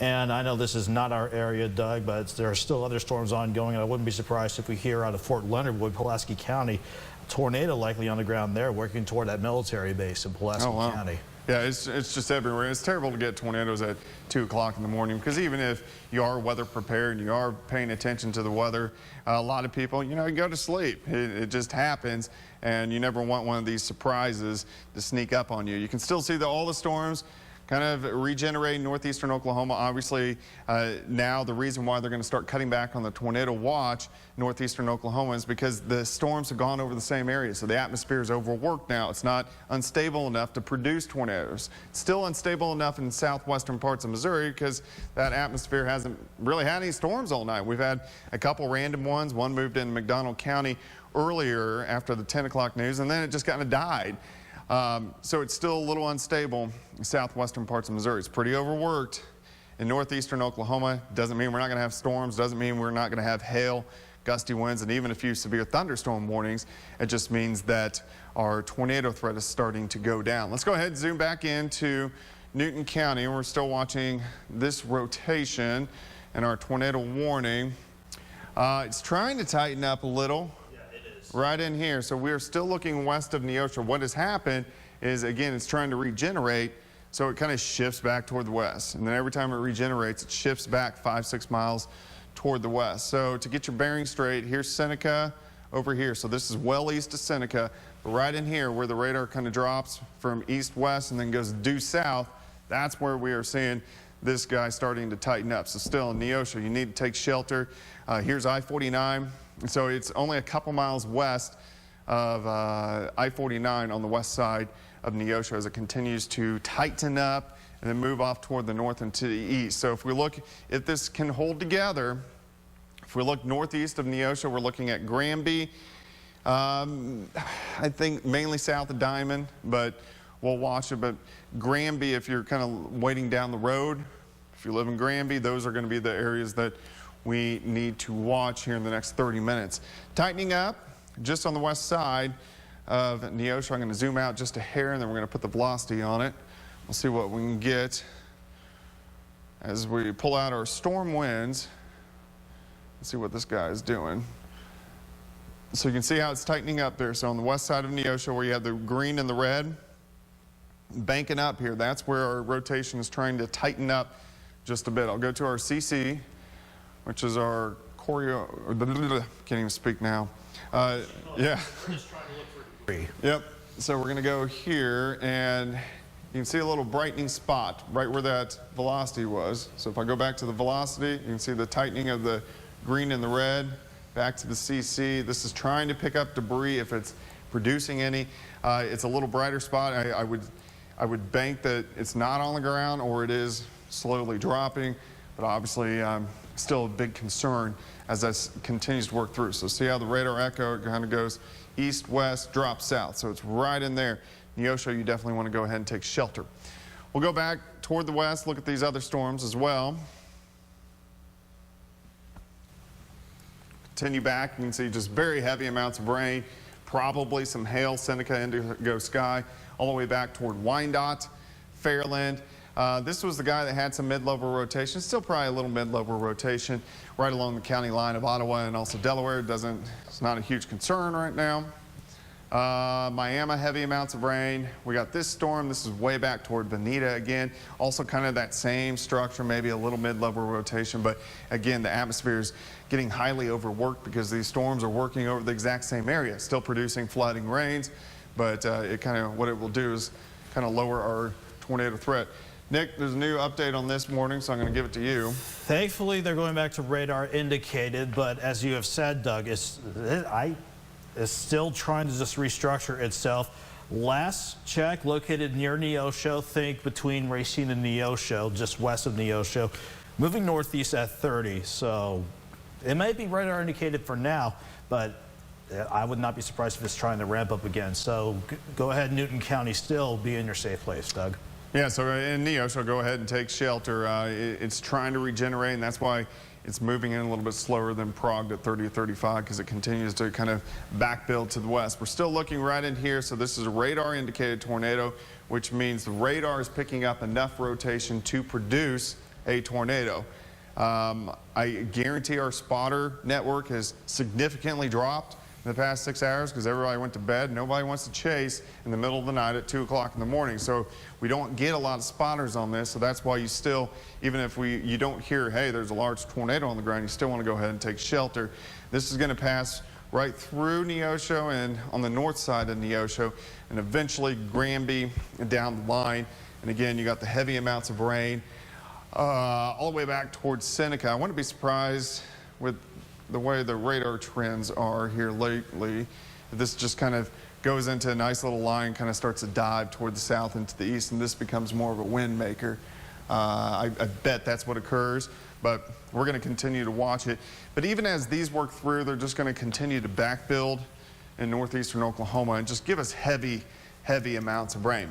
And I know this is not our area, Doug, but there are still other storms ongoing, and I wouldn't be surprised if we hear out of Fort Leonard Wood, Pulaski County, tornado likely on the ground there, working toward that military base in Pulaski County. Yeah, it's just everywhere. It's terrible to get tornadoes at 2 o'clock in the morning, because even if you are weather prepared and you are paying attention to the weather, a lot of people, you go to sleep. It just happens, and you never want one of these surprises to sneak up on you. You can still see all the storms kind of regenerating northeastern Oklahoma. Obviously, now the reason why they're going to start cutting back on the tornado watch northeastern Oklahoma is because the storms have gone over the same area. So the atmosphere is overworked now. It's not unstable enough to produce tornadoes. It's still unstable enough in southwestern parts of Missouri because that atmosphere hasn't really had any storms all night. We've had a couple random ones. One moved in McDonald County earlier after the 10 o'clock news, and then it just kind of died. So it's still a little unstable in southwestern parts of Missouri. It's pretty overworked in northeastern Oklahoma. Doesn't mean we're not going to have storms. Doesn't mean we're not going to have hail, gusty winds, and even a few severe thunderstorm warnings. It just means that our tornado threat is starting to go down. Let's go ahead and zoom back into Newton County. We're still watching this rotation and our tornado warning. It's trying to tighten up a little. Right in here. So we're still looking west of Neosho. What has happened is, again, it's trying to regenerate, so it kind of shifts back toward the west. And then every time it regenerates, it shifts back 5-6 miles toward the west. So to get your bearings straight, here's Seneca over here. So this is well east of Seneca. But right in here where the radar kind of drops from east-west and then goes due south, that's where we are seeing this guy starting to tighten up. So still in Neosho, you need to take shelter. Here's I-49. So it's only a couple miles west of I-49 on the west side of Neosho as it continues to tighten up and then move off toward the north and to the east. So if we look, if this can hold together, if we look northeast of Neosho, we're looking at Granby. I think mainly south of Diamond, but we'll watch it. But Granby, if you're kind of waiting down the road, if you live in Granby, those are going to be the areas that we need to watch here in the next 30 minutes. Tightening up just on the west side of Neosho. I'm going to zoom out just a hair, and then we're going to put the velocity on it. We'll see what we can get as we pull out our storm winds. Let's see what this guy is doing. So you can see how it's tightening up there. So on the west side of Neosho, where you have the green and the red, banking up here, that's where our rotation is trying to tighten up just a bit. I'll go to our CC, which is our choreo, can't even speak now. Yeah. We're just trying to look for debris. Yep. So we're going to go here, and you can see a little brightening spot right where that velocity was. So if I go back to the velocity, you can see the tightening of the green and the red. Back to the CC. This is trying to pick up debris if it's producing any. It's a little brighter spot. I would bank that it's not on the ground or it is slowly dropping, but obviously still a big concern as that continues to work through. So see how the radar echo kind of goes east, west, drops south. So it's right in there. Neosho, you definitely want to go ahead and take shelter. We'll go back toward the west, look at these other storms as well. Continue back, you can see just very heavy amounts of rain, probably some hail, Seneca, Indigo Sky, all the way back toward Wyandotte, Fairland. This was the guy that had some mid-level rotation, still probably a little mid-level rotation right along the county line of Ottawa and also Delaware. It's not a huge concern right now. Miami, heavy amounts of rain. We got this storm. This is way back toward Bonita again. Also kind of that same structure, maybe a little mid-level rotation. But again, the atmosphere is getting highly overworked because these storms are working over the exact same area, still producing flooding rains. But what it will do is kind of lower our tornado threat. Nick, there's a new update on this morning, so I'm going to give it to you. Thankfully, they're going back to radar indicated, but as you have said, Doug, it's still trying to just restructure itself. Last check, located near Neosho, think between Racine and Neosho, just west of Neosho, moving northeast at 30. So it may be radar indicated for now, but I would not be surprised if it's trying to ramp up again. So go ahead, Newton County, still be in your safe place, Doug. Yeah, so in Neosho, go ahead and take shelter. It's trying to regenerate, and that's why it's moving in a little bit slower than Prague at 30 or 35 because it continues to kind of back build to the west. We're still looking right in here, so this is a radar indicated tornado, which means the radar is picking up enough rotation to produce a tornado. I guarantee our spotter network has significantly dropped in the past 6 hours because everybody went to bed. Nobody wants to chase in the middle of the night at 2 o'clock in the morning. So we don't get a lot of spotters on this. So that's why you still, even if you don't hear, hey, there's a large tornado on the ground, you still want to go ahead and take shelter. This is going to pass right through Neosho and on the north side of Neosho and eventually Granby and down the line. And again, you got the heavy amounts of rain all the way back towards Seneca. I wouldn't be surprised with the way the radar trends are here lately. This just kind of goes into a nice little line, kind of starts to dive toward the south and to the east, and this becomes more of a wind maker. I bet that's what occurs, but we're going to continue to watch it. But even as these work through, they're just going to continue to back build in northeastern Oklahoma and just give us heavy, heavy amounts of rain.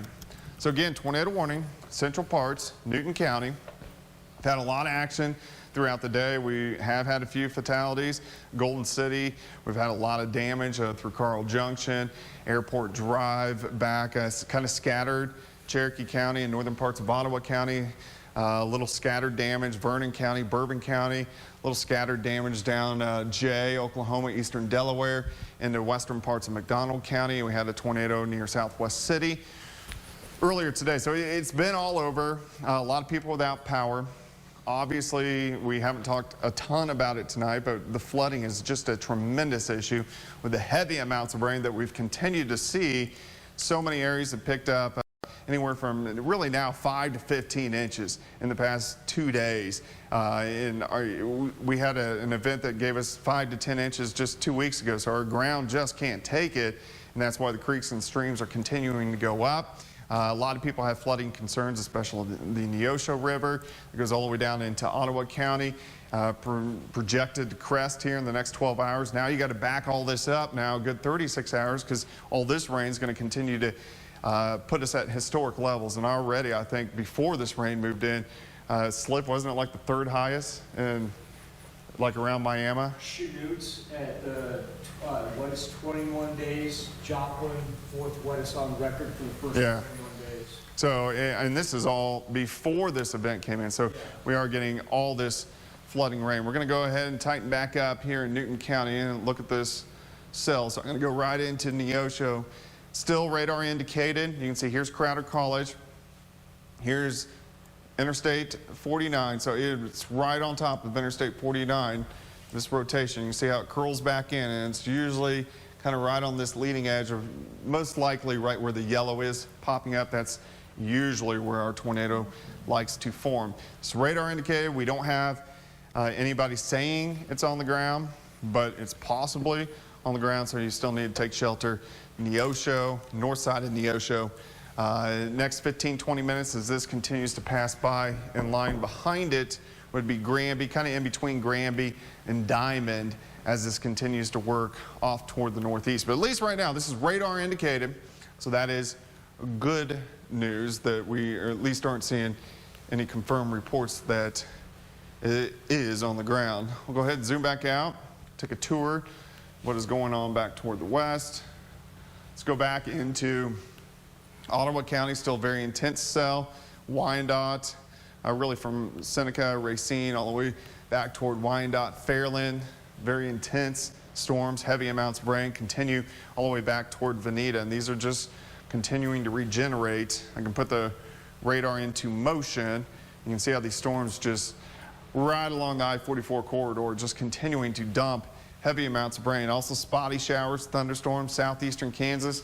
So again, tornado warning, central parts, Newton County. We've had a lot of action throughout the day. We have had a few fatalities. Golden City, we've had a lot of damage through Carl Junction, Airport Drive back, kind of scattered. Cherokee County and northern parts of Ottawa County, a little scattered damage. Vernon County, Bourbon County, a little scattered damage down Jay, Oklahoma, eastern Delaware, into western parts of McDonald County. We had a tornado near Southwest City earlier today. So it's been all over. A lot of people without power. Obviously, we haven't talked a ton about it tonight, but the flooding is just a tremendous issue with the heavy amounts of rain that we've continued to see. So many areas have picked up anywhere from really now 5 to 15 inches in the past 2 days. We had an event that gave us 5 to 10 inches just 2 weeks ago, so our ground just can't take it, and that's why the creeks and streams are continuing to go up. A lot of people have flooding concerns, especially the Neosho River. It goes all the way down into Ottawa County, projected to crest here in the next 12 hours. Now you got to back all this up now a good 36 hours because all this rain is going to continue to put us at historic levels. And already, I think, before this rain moved in, slip, wasn't it like the third highest in, like around Miami? Shoots at the wettest 21 days. Joplin, fourth wettest on record for the first 21 days. So, and this is all before this event came in. So we are getting all this flooding rain. We're going to go ahead and tighten back up here in Newton County and look at this cell. So I'm going to go right into Neosho. Still radar indicated. You can see here's Crowder College. Here's Interstate 49. So it's right on top of Interstate 49, this rotation. You can see how it curls back in, and it's usually kind of right on this leading edge, or most likely right where the yellow is popping up. That's usually where our tornado likes to form. It's radar indicated. We don't have anybody saying it's on the ground, but it's possibly on the ground, so you still need to take shelter. Neosho, north side of Neosho. Next 15-20 minutes as this continues to pass by. In line behind it would be Granby, kind of in between Granby and Diamond, as this continues to work off toward the northeast. But at least right now, this is radar indicated, so that is good news that we at least aren't seeing any confirmed reports that it is on the ground. We'll go ahead and zoom back out, take a tour what is going on back toward the west. Let's go back into Ottawa County, still very intense cell. Wyandotte, really from Seneca, Racine, all the way back toward Wyandotte, Fairland. Very intense storms, heavy amounts of rain continue all the way back toward Veneta, and these are just continuing to regenerate. I can put the radar into motion. You can see how these storms just right along the I-44 corridor just continuing to dump heavy amounts of rain. Also spotty showers, thunderstorms, southeastern Kansas.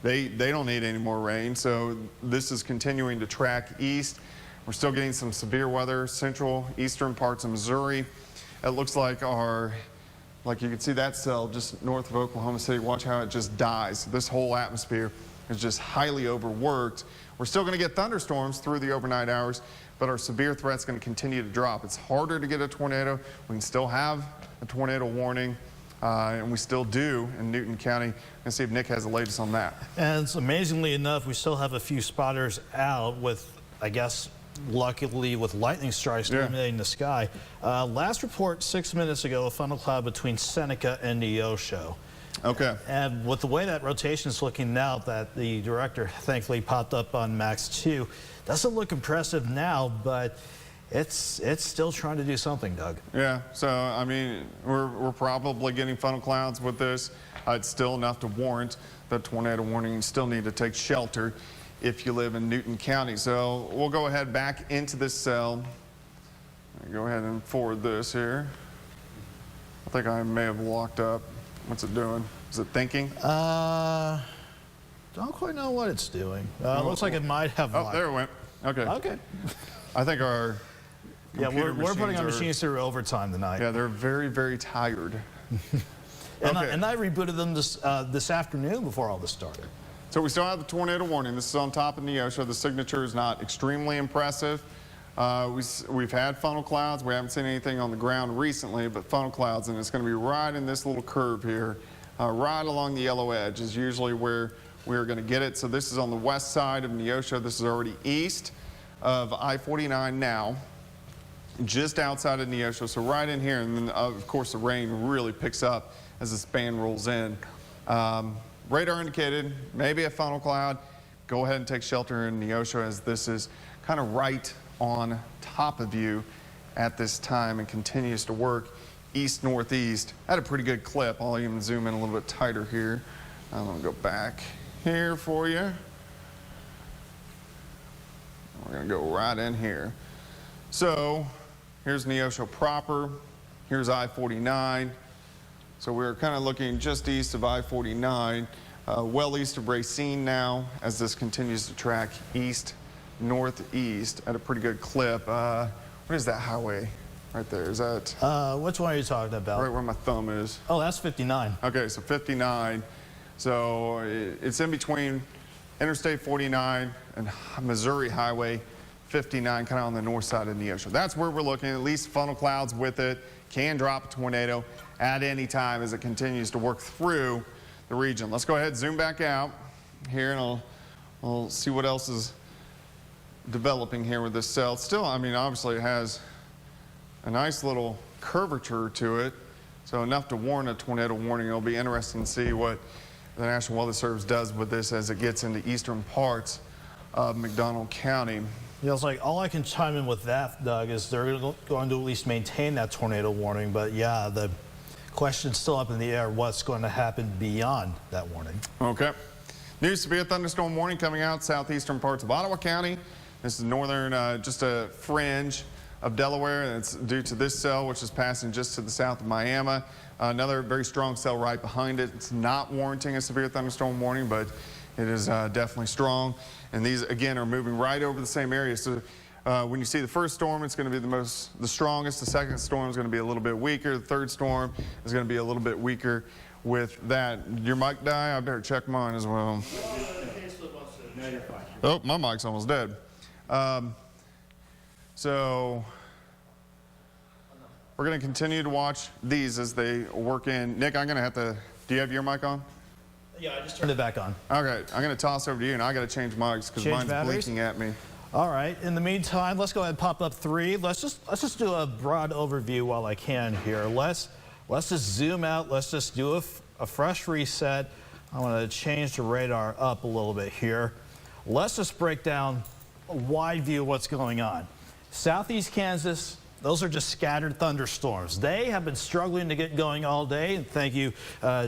They don't need any more rain, so this is continuing to track east. We're still getting some severe weather, central, eastern parts of Missouri. It looks like like you can see that cell just north of Oklahoma City. Watch how it just dies. This whole atmosphere is just highly overworked. We're still going to get thunderstorms through the overnight hours, but our severe threat's going to continue to drop. It's harder to get a tornado. We can still have a tornado warning, and we still do in Newton County. And see if Nick has the latest on that. And amazingly enough, we still have a few spotters out with, I guess, luckily with lightning strikes illuminating the sky. Last report 6 minutes ago, a funnel cloud between Seneca and Neosho. Okay. And with the way that rotation is looking now, that the director thankfully popped up on Max 2, doesn't look impressive now, but it's still trying to do something, Doug. Yeah, so I mean, we're probably getting funnel clouds with this. It's still enough to warrant the tornado warning. You still need to take shelter if you live in Newton County. So we'll go ahead back into this cell. Go ahead and forward this here. I think I may have locked up. What's it doing? Is it thinking? Don't quite know what it's doing. Looks like it might have. Oh, there it went. Okay. Okay. I think our we're putting our are, machines through overtime tonight. Yeah, they're very, very tired. And, okay. I rebooted them this afternoon before all this started. So we still have the tornado warning. This is on top of Neosho. The signature is not extremely impressive. We've had funnel clouds. We haven't seen anything on the ground recently, but funnel clouds, and it's going to be right in this little curve here, right along the yellow edge is usually where we're going to get it. So this is on the west side of Neosho. This is already east of I-49 now, just outside of Neosho. So right in here, and then of course the rain really picks up as this band rolls in. Radar indicated, maybe a funnel cloud. Go ahead and take shelter in Neosho, as this is kind of right on top of you at this time and continues to work east-northeast at a pretty good clip. I'll even zoom in a little bit tighter here. I'm going to go back here for you. We're going to go right in here. So here's Neosho proper. Here's I-49. So we're kind of looking just east of I-49, well east of Racine now, as this continues to track east, northeast at a pretty good clip. What is that highway right there? Is that? Which one are you talking about? Right where my thumb is. Oh, that's 59. Okay, so 59. So it's in between Interstate 49 and Missouri Highway 59, kind of on the north side of Neosho. That's where we're looking. At least funnel clouds with it. Can drop a tornado at any time as it continues to work through the region. Let's go ahead and zoom back out here, and I'll see what else is developing here with this cell. Still, I mean, obviously it has a nice little curvature to it, so enough to warrant a tornado warning. It'll be interesting to see what the National Weather Service does with this as it gets into eastern parts of McDonald County. You know, it's like all I can chime in with that, Doug, is they're going to at least maintain that tornado warning. But yeah, the question's still up in the air. What's going to happen beyond that warning? Okay. New severe thunderstorm warning coming out southeastern parts of Ottawa County. This is northern, just a fringe of Delaware, and it's due to this cell, which is passing just to the south of Miami. Another very strong cell right behind it. It's not warranting a severe thunderstorm warning, but it is definitely strong. And these, again, are moving right over the same area. So when you see the first storm, it's going to be the strongest. The second storm is going to be a little bit weaker. The third storm is going to be a little bit weaker with that. Your mic die? I better check mine as well. Oh, my mic's almost dead. So we're going to continue to watch these as they work in. Nick, I'm going to have to, do you have your mic on? Yeah, I just turned it back on. Okay, I'm going to toss over to you, and I got to change mics because mine's blinking at me. All right. In the meantime, let's go ahead and pop up 3. Let's just do a broad overview while I can here. Let's just zoom out. Let's just do a fresh reset. I want to change the radar up a little bit here. Let's just break down a wide view of what's going on. Southeast Kansas, those are just scattered thunderstorms. They have been struggling to get going all day. And thank you,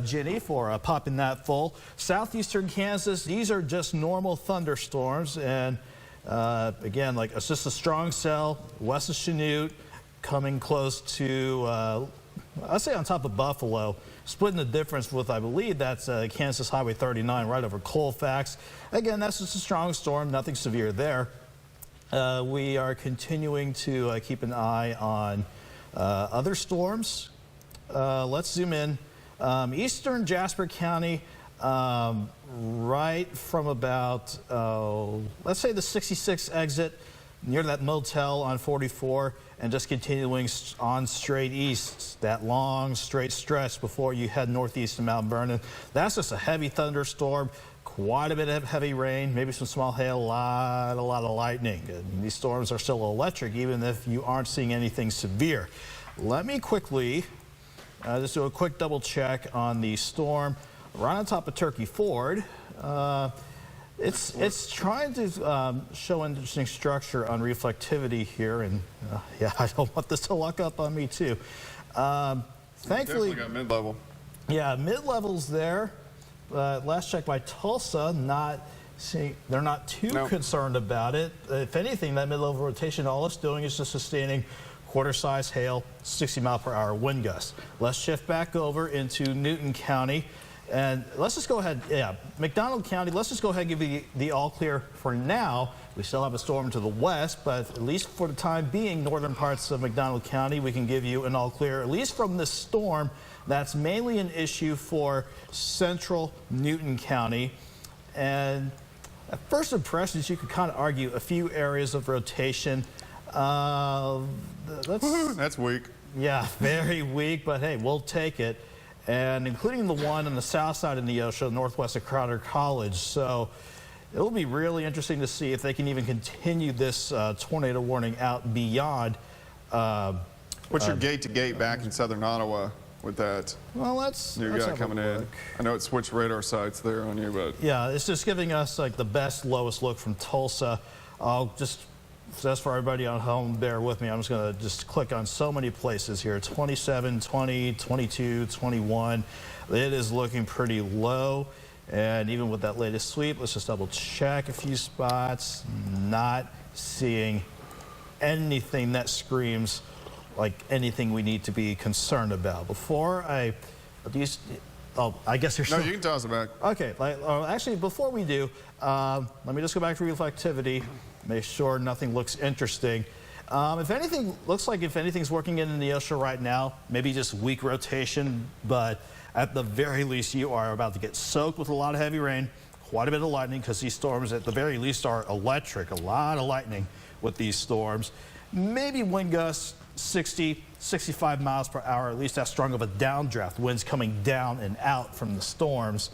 Ginny, for popping that full. Southeastern Kansas, these are just normal thunderstorms. And again, like it's just a strong cell west of Chanute, coming close to, I'd say on top of Buffalo, splitting the difference with, I believe that's Kansas Highway 39 right over Colfax. Again, that's just a strong storm, nothing severe there. We are continuing to keep an eye on other storms. Let's zoom in. Eastern Jasper County, right from about, let's say the 66 exit, near that motel on 44, and just continuing on straight east, that long straight stretch before you head northeast to Mount Vernon. That's just a heavy thunderstorm. Quite a bit of heavy rain, maybe some small hail, a lot of lightning. And these storms are still electric, even if you aren't seeing anything severe. Let me quickly just do a quick double check on the storm right on top of Turkey Ford. It's trying to show interesting structure on reflectivity here, and yeah, I don't want this to lock up on me too. Thankfully, definitely got mid-level. Yeah, mid-level's there. Last check by Tulsa, they're not too concerned about it. If anything, that mid-level rotation, all it's doing is just sustaining quarter-size hail, 60-mile-per-hour wind gusts. Let's shift back over into Newton County, and let's just go ahead, McDonald County, let's just go ahead and give you the all-clear for now. We still have a storm to the west, but at least for the time being, northern parts of McDonald County, we can give you an all-clear, at least from this storm. That's mainly an issue for central Newton County. And at first impressions, you could kind of argue a few areas of rotation. That's weak. Yeah, very weak, but hey, we'll take it. And including the one on the south side of Neosho, northwest of Crowder College. So it'll be really interesting to see if they can even continue this tornado warning out beyond. What's your gate-to-gate back in southern Ottawa with that? Well, let's guy coming in. I know it switched radar sites there on you, but yeah, it's just giving us like the best lowest look from Tulsa. I'll just for everybody at home, bear with me. I'm just going to just click on so many places here. 27, 20, 22, 21. It is looking pretty low. And even with that latest sweep, let's just double check a few spots. Not seeing anything that screams like anything we need to be concerned about. Before I, I guess you're no, you can toss it back. Okay, actually, before we do, let me just go back to reflectivity, make sure nothing looks interesting. If anything, looks like if anything's working in the Neosho right now, maybe just weak rotation, but at the very least, you are about to get soaked with a lot of heavy rain, quite a bit of lightning, because these storms at the very least are electric, a lot of lightning with these storms. Maybe wind gusts 60, 65 miles per hour, at least that strong of a downdraft, winds coming down and out from the storms.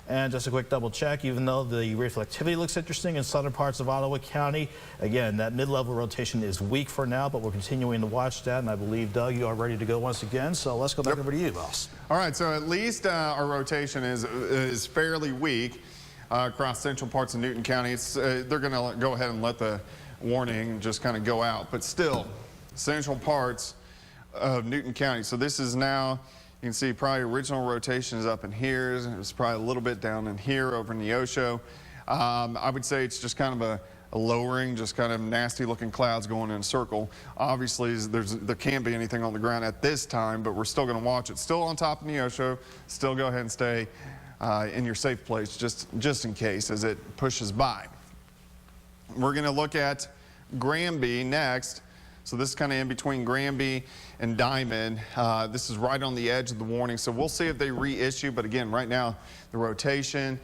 And just a quick double check, even though the reflectivity looks interesting in southern parts of Ottawa County, again, that mid-level rotation is weak for now, but we're continuing to watch that, and I believe, Doug, you are ready to go once again, so let's go back over to you, boss. All right, so at least our rotation is fairly weak across central parts of Newton County. They're going to go ahead and let the warning just kind of go out. But still, central parts of Newton County. So this is now, you can see probably original rotation is up in here. It's probably a little bit down in here over in Neosho. I would say it's just kind of a lowering, just kind of nasty looking clouds going in a circle. Obviously, there can't be anything on the ground at this time, but we're still going to watch it. Still on top of Neosho. Still go ahead and stay in your safe place just in case as it pushes by. We're going to look at Granby next. So this is kind of in between Granby and Diamond. This is right on the edge of the warning, so we'll see if they reissue. But again, right now, the rotation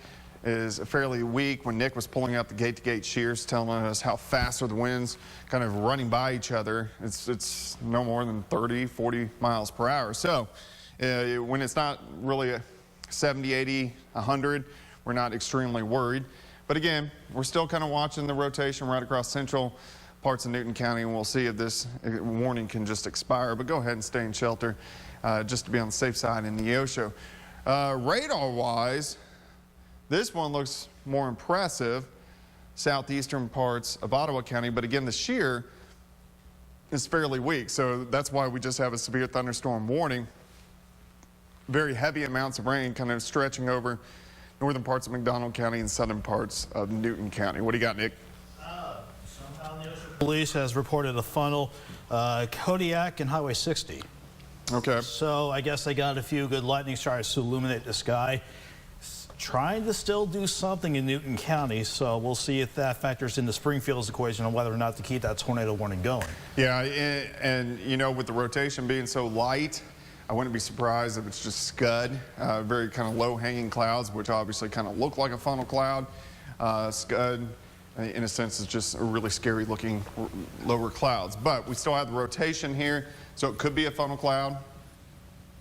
is fairly weak. When Nick was pulling up the gate-to-gate shears, telling us how fast are the winds kind of running by each other, it's no more than 30, 40 miles per hour. So when it's not really 70, 80, 100, we're not extremely worried. But again, we're still kind of watching the rotation right across central parts of Newton County, and we'll see if this warning can just expire. But go ahead and stay in shelter just to be on the safe side in Neosho. Radar-wise, this one looks more impressive, southeastern parts of Ottawa County. But again, the shear is fairly weak, so that's why we just have a severe thunderstorm warning. Very heavy amounts of rain kind of stretching over northern parts of McDonald County and southern parts of Newton County. What do you got, Nick? Somehow Neosho Police has reported a funnel, Kodiak and Highway 60. Okay. So I guess they got a few good lightning strikes to illuminate the sky. Trying to still do something in Newton County, so we'll see if that factors into Springfield's equation on whether or not to keep that tornado warning going. Yeah, and you know, with the rotation being so light, I wouldn't be surprised if it's just scud, very kind of low-hanging clouds, which obviously kind of look like a funnel cloud. Scud, in a sense, is just a really scary-looking lower clouds. But we still have the rotation here, so it could be a funnel cloud.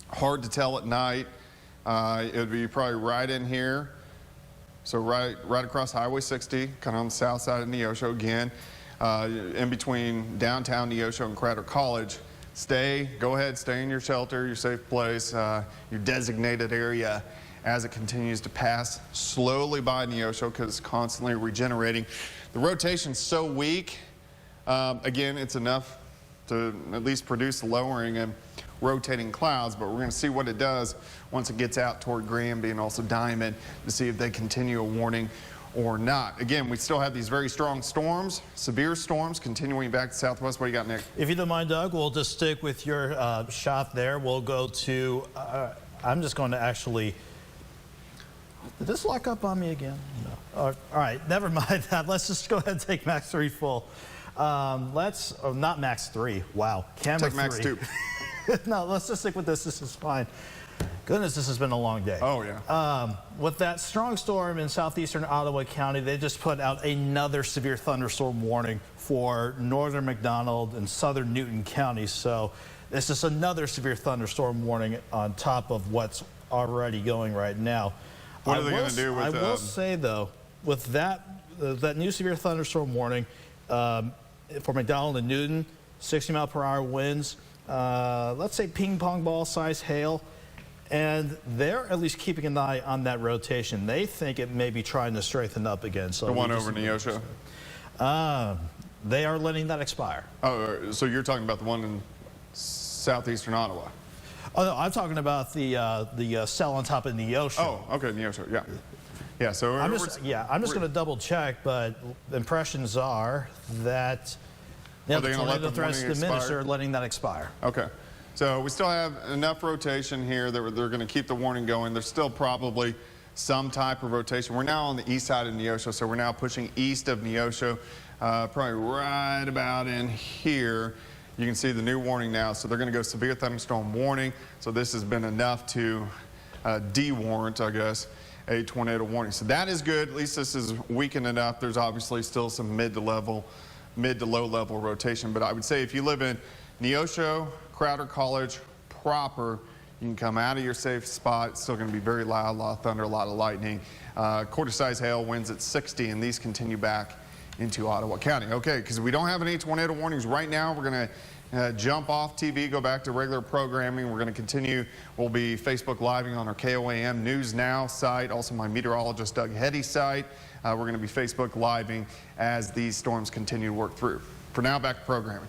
Hard to tell at night. It would be probably right in here, so right across Highway 60, kind of on the south side of Neosho again, in between downtown Neosho and Crowder College. Go ahead, stay in your shelter, your safe place, your designated area as it continues to pass slowly by Neosho because it's constantly regenerating. The rotation's so weak, again, it's enough to at least produce a lowering and rotating clouds, but we're going to see what it does once it gets out toward Granby and also Diamond to see if they continue a warning or not. Again, we still have these very strong storms, severe storms continuing back to southwest. What do you got, Nick? If you don't mind, Doug, we'll just stick with your shot there. We'll go to, I'm just going to actually, did this lock up on me again? No. All right, never mind that. Let's just go ahead and take Max 3 full. Not Max 3, wow. Camera take Max 2. No, let's just stick with this. This is fine. Goodness, this has been a long day. Oh, yeah. With that strong storm in southeastern Ottawa County, they just put out another severe thunderstorm warning for northern McDonald and southern Newton County. So this is another severe thunderstorm warning on top of what's already going right now. What are they going to do with I will say, though, with that new severe thunderstorm warning for McDonald and Newton, 60-mile-per-hour winds, let's say ping pong ball size hail, and they're at least keeping an eye on that rotation. They think it may be trying to strengthen up again. So the one over Neosho? They are letting that expire. Oh, so you're talking about the one in southeastern Ottawa? Oh, no, I'm talking about the cell on top of Neosho. Oh, okay, Neosho, yeah. Yeah, so I'm just going to double check, but impressions are that the tornado threats diminish, they're letting that expire. Okay. So we still have enough rotation here that they're going to keep the warning going. There's still probably some type of rotation. We're now on the east side of Neosho, so we're now pushing east of Neosho, probably right about in here. You can see the new warning now. So they're going to go severe thunderstorm warning. So this has been enough to de-warrant, I guess, a tornado warning. So that is good. At least this is weakened enough. There's obviously still some mid to low level rotation. But I would say if you live in Neosho, Crowder College proper, you can come out of your safe spot. It's still going to be very loud, a lot of thunder, a lot of lightning. Quarter-size hail winds at 60, and these continue back into Ottawa County. Okay, because we don't have any tornado warnings right now, we're going to jump off TV, go back to regular programming. We're going to continue. We'll be Facebook Living on our KOAM News Now site, also my meteorologist Doug Heddy's site. We're going to be Facebook Living as these storms continue to work through. For now, back to programming.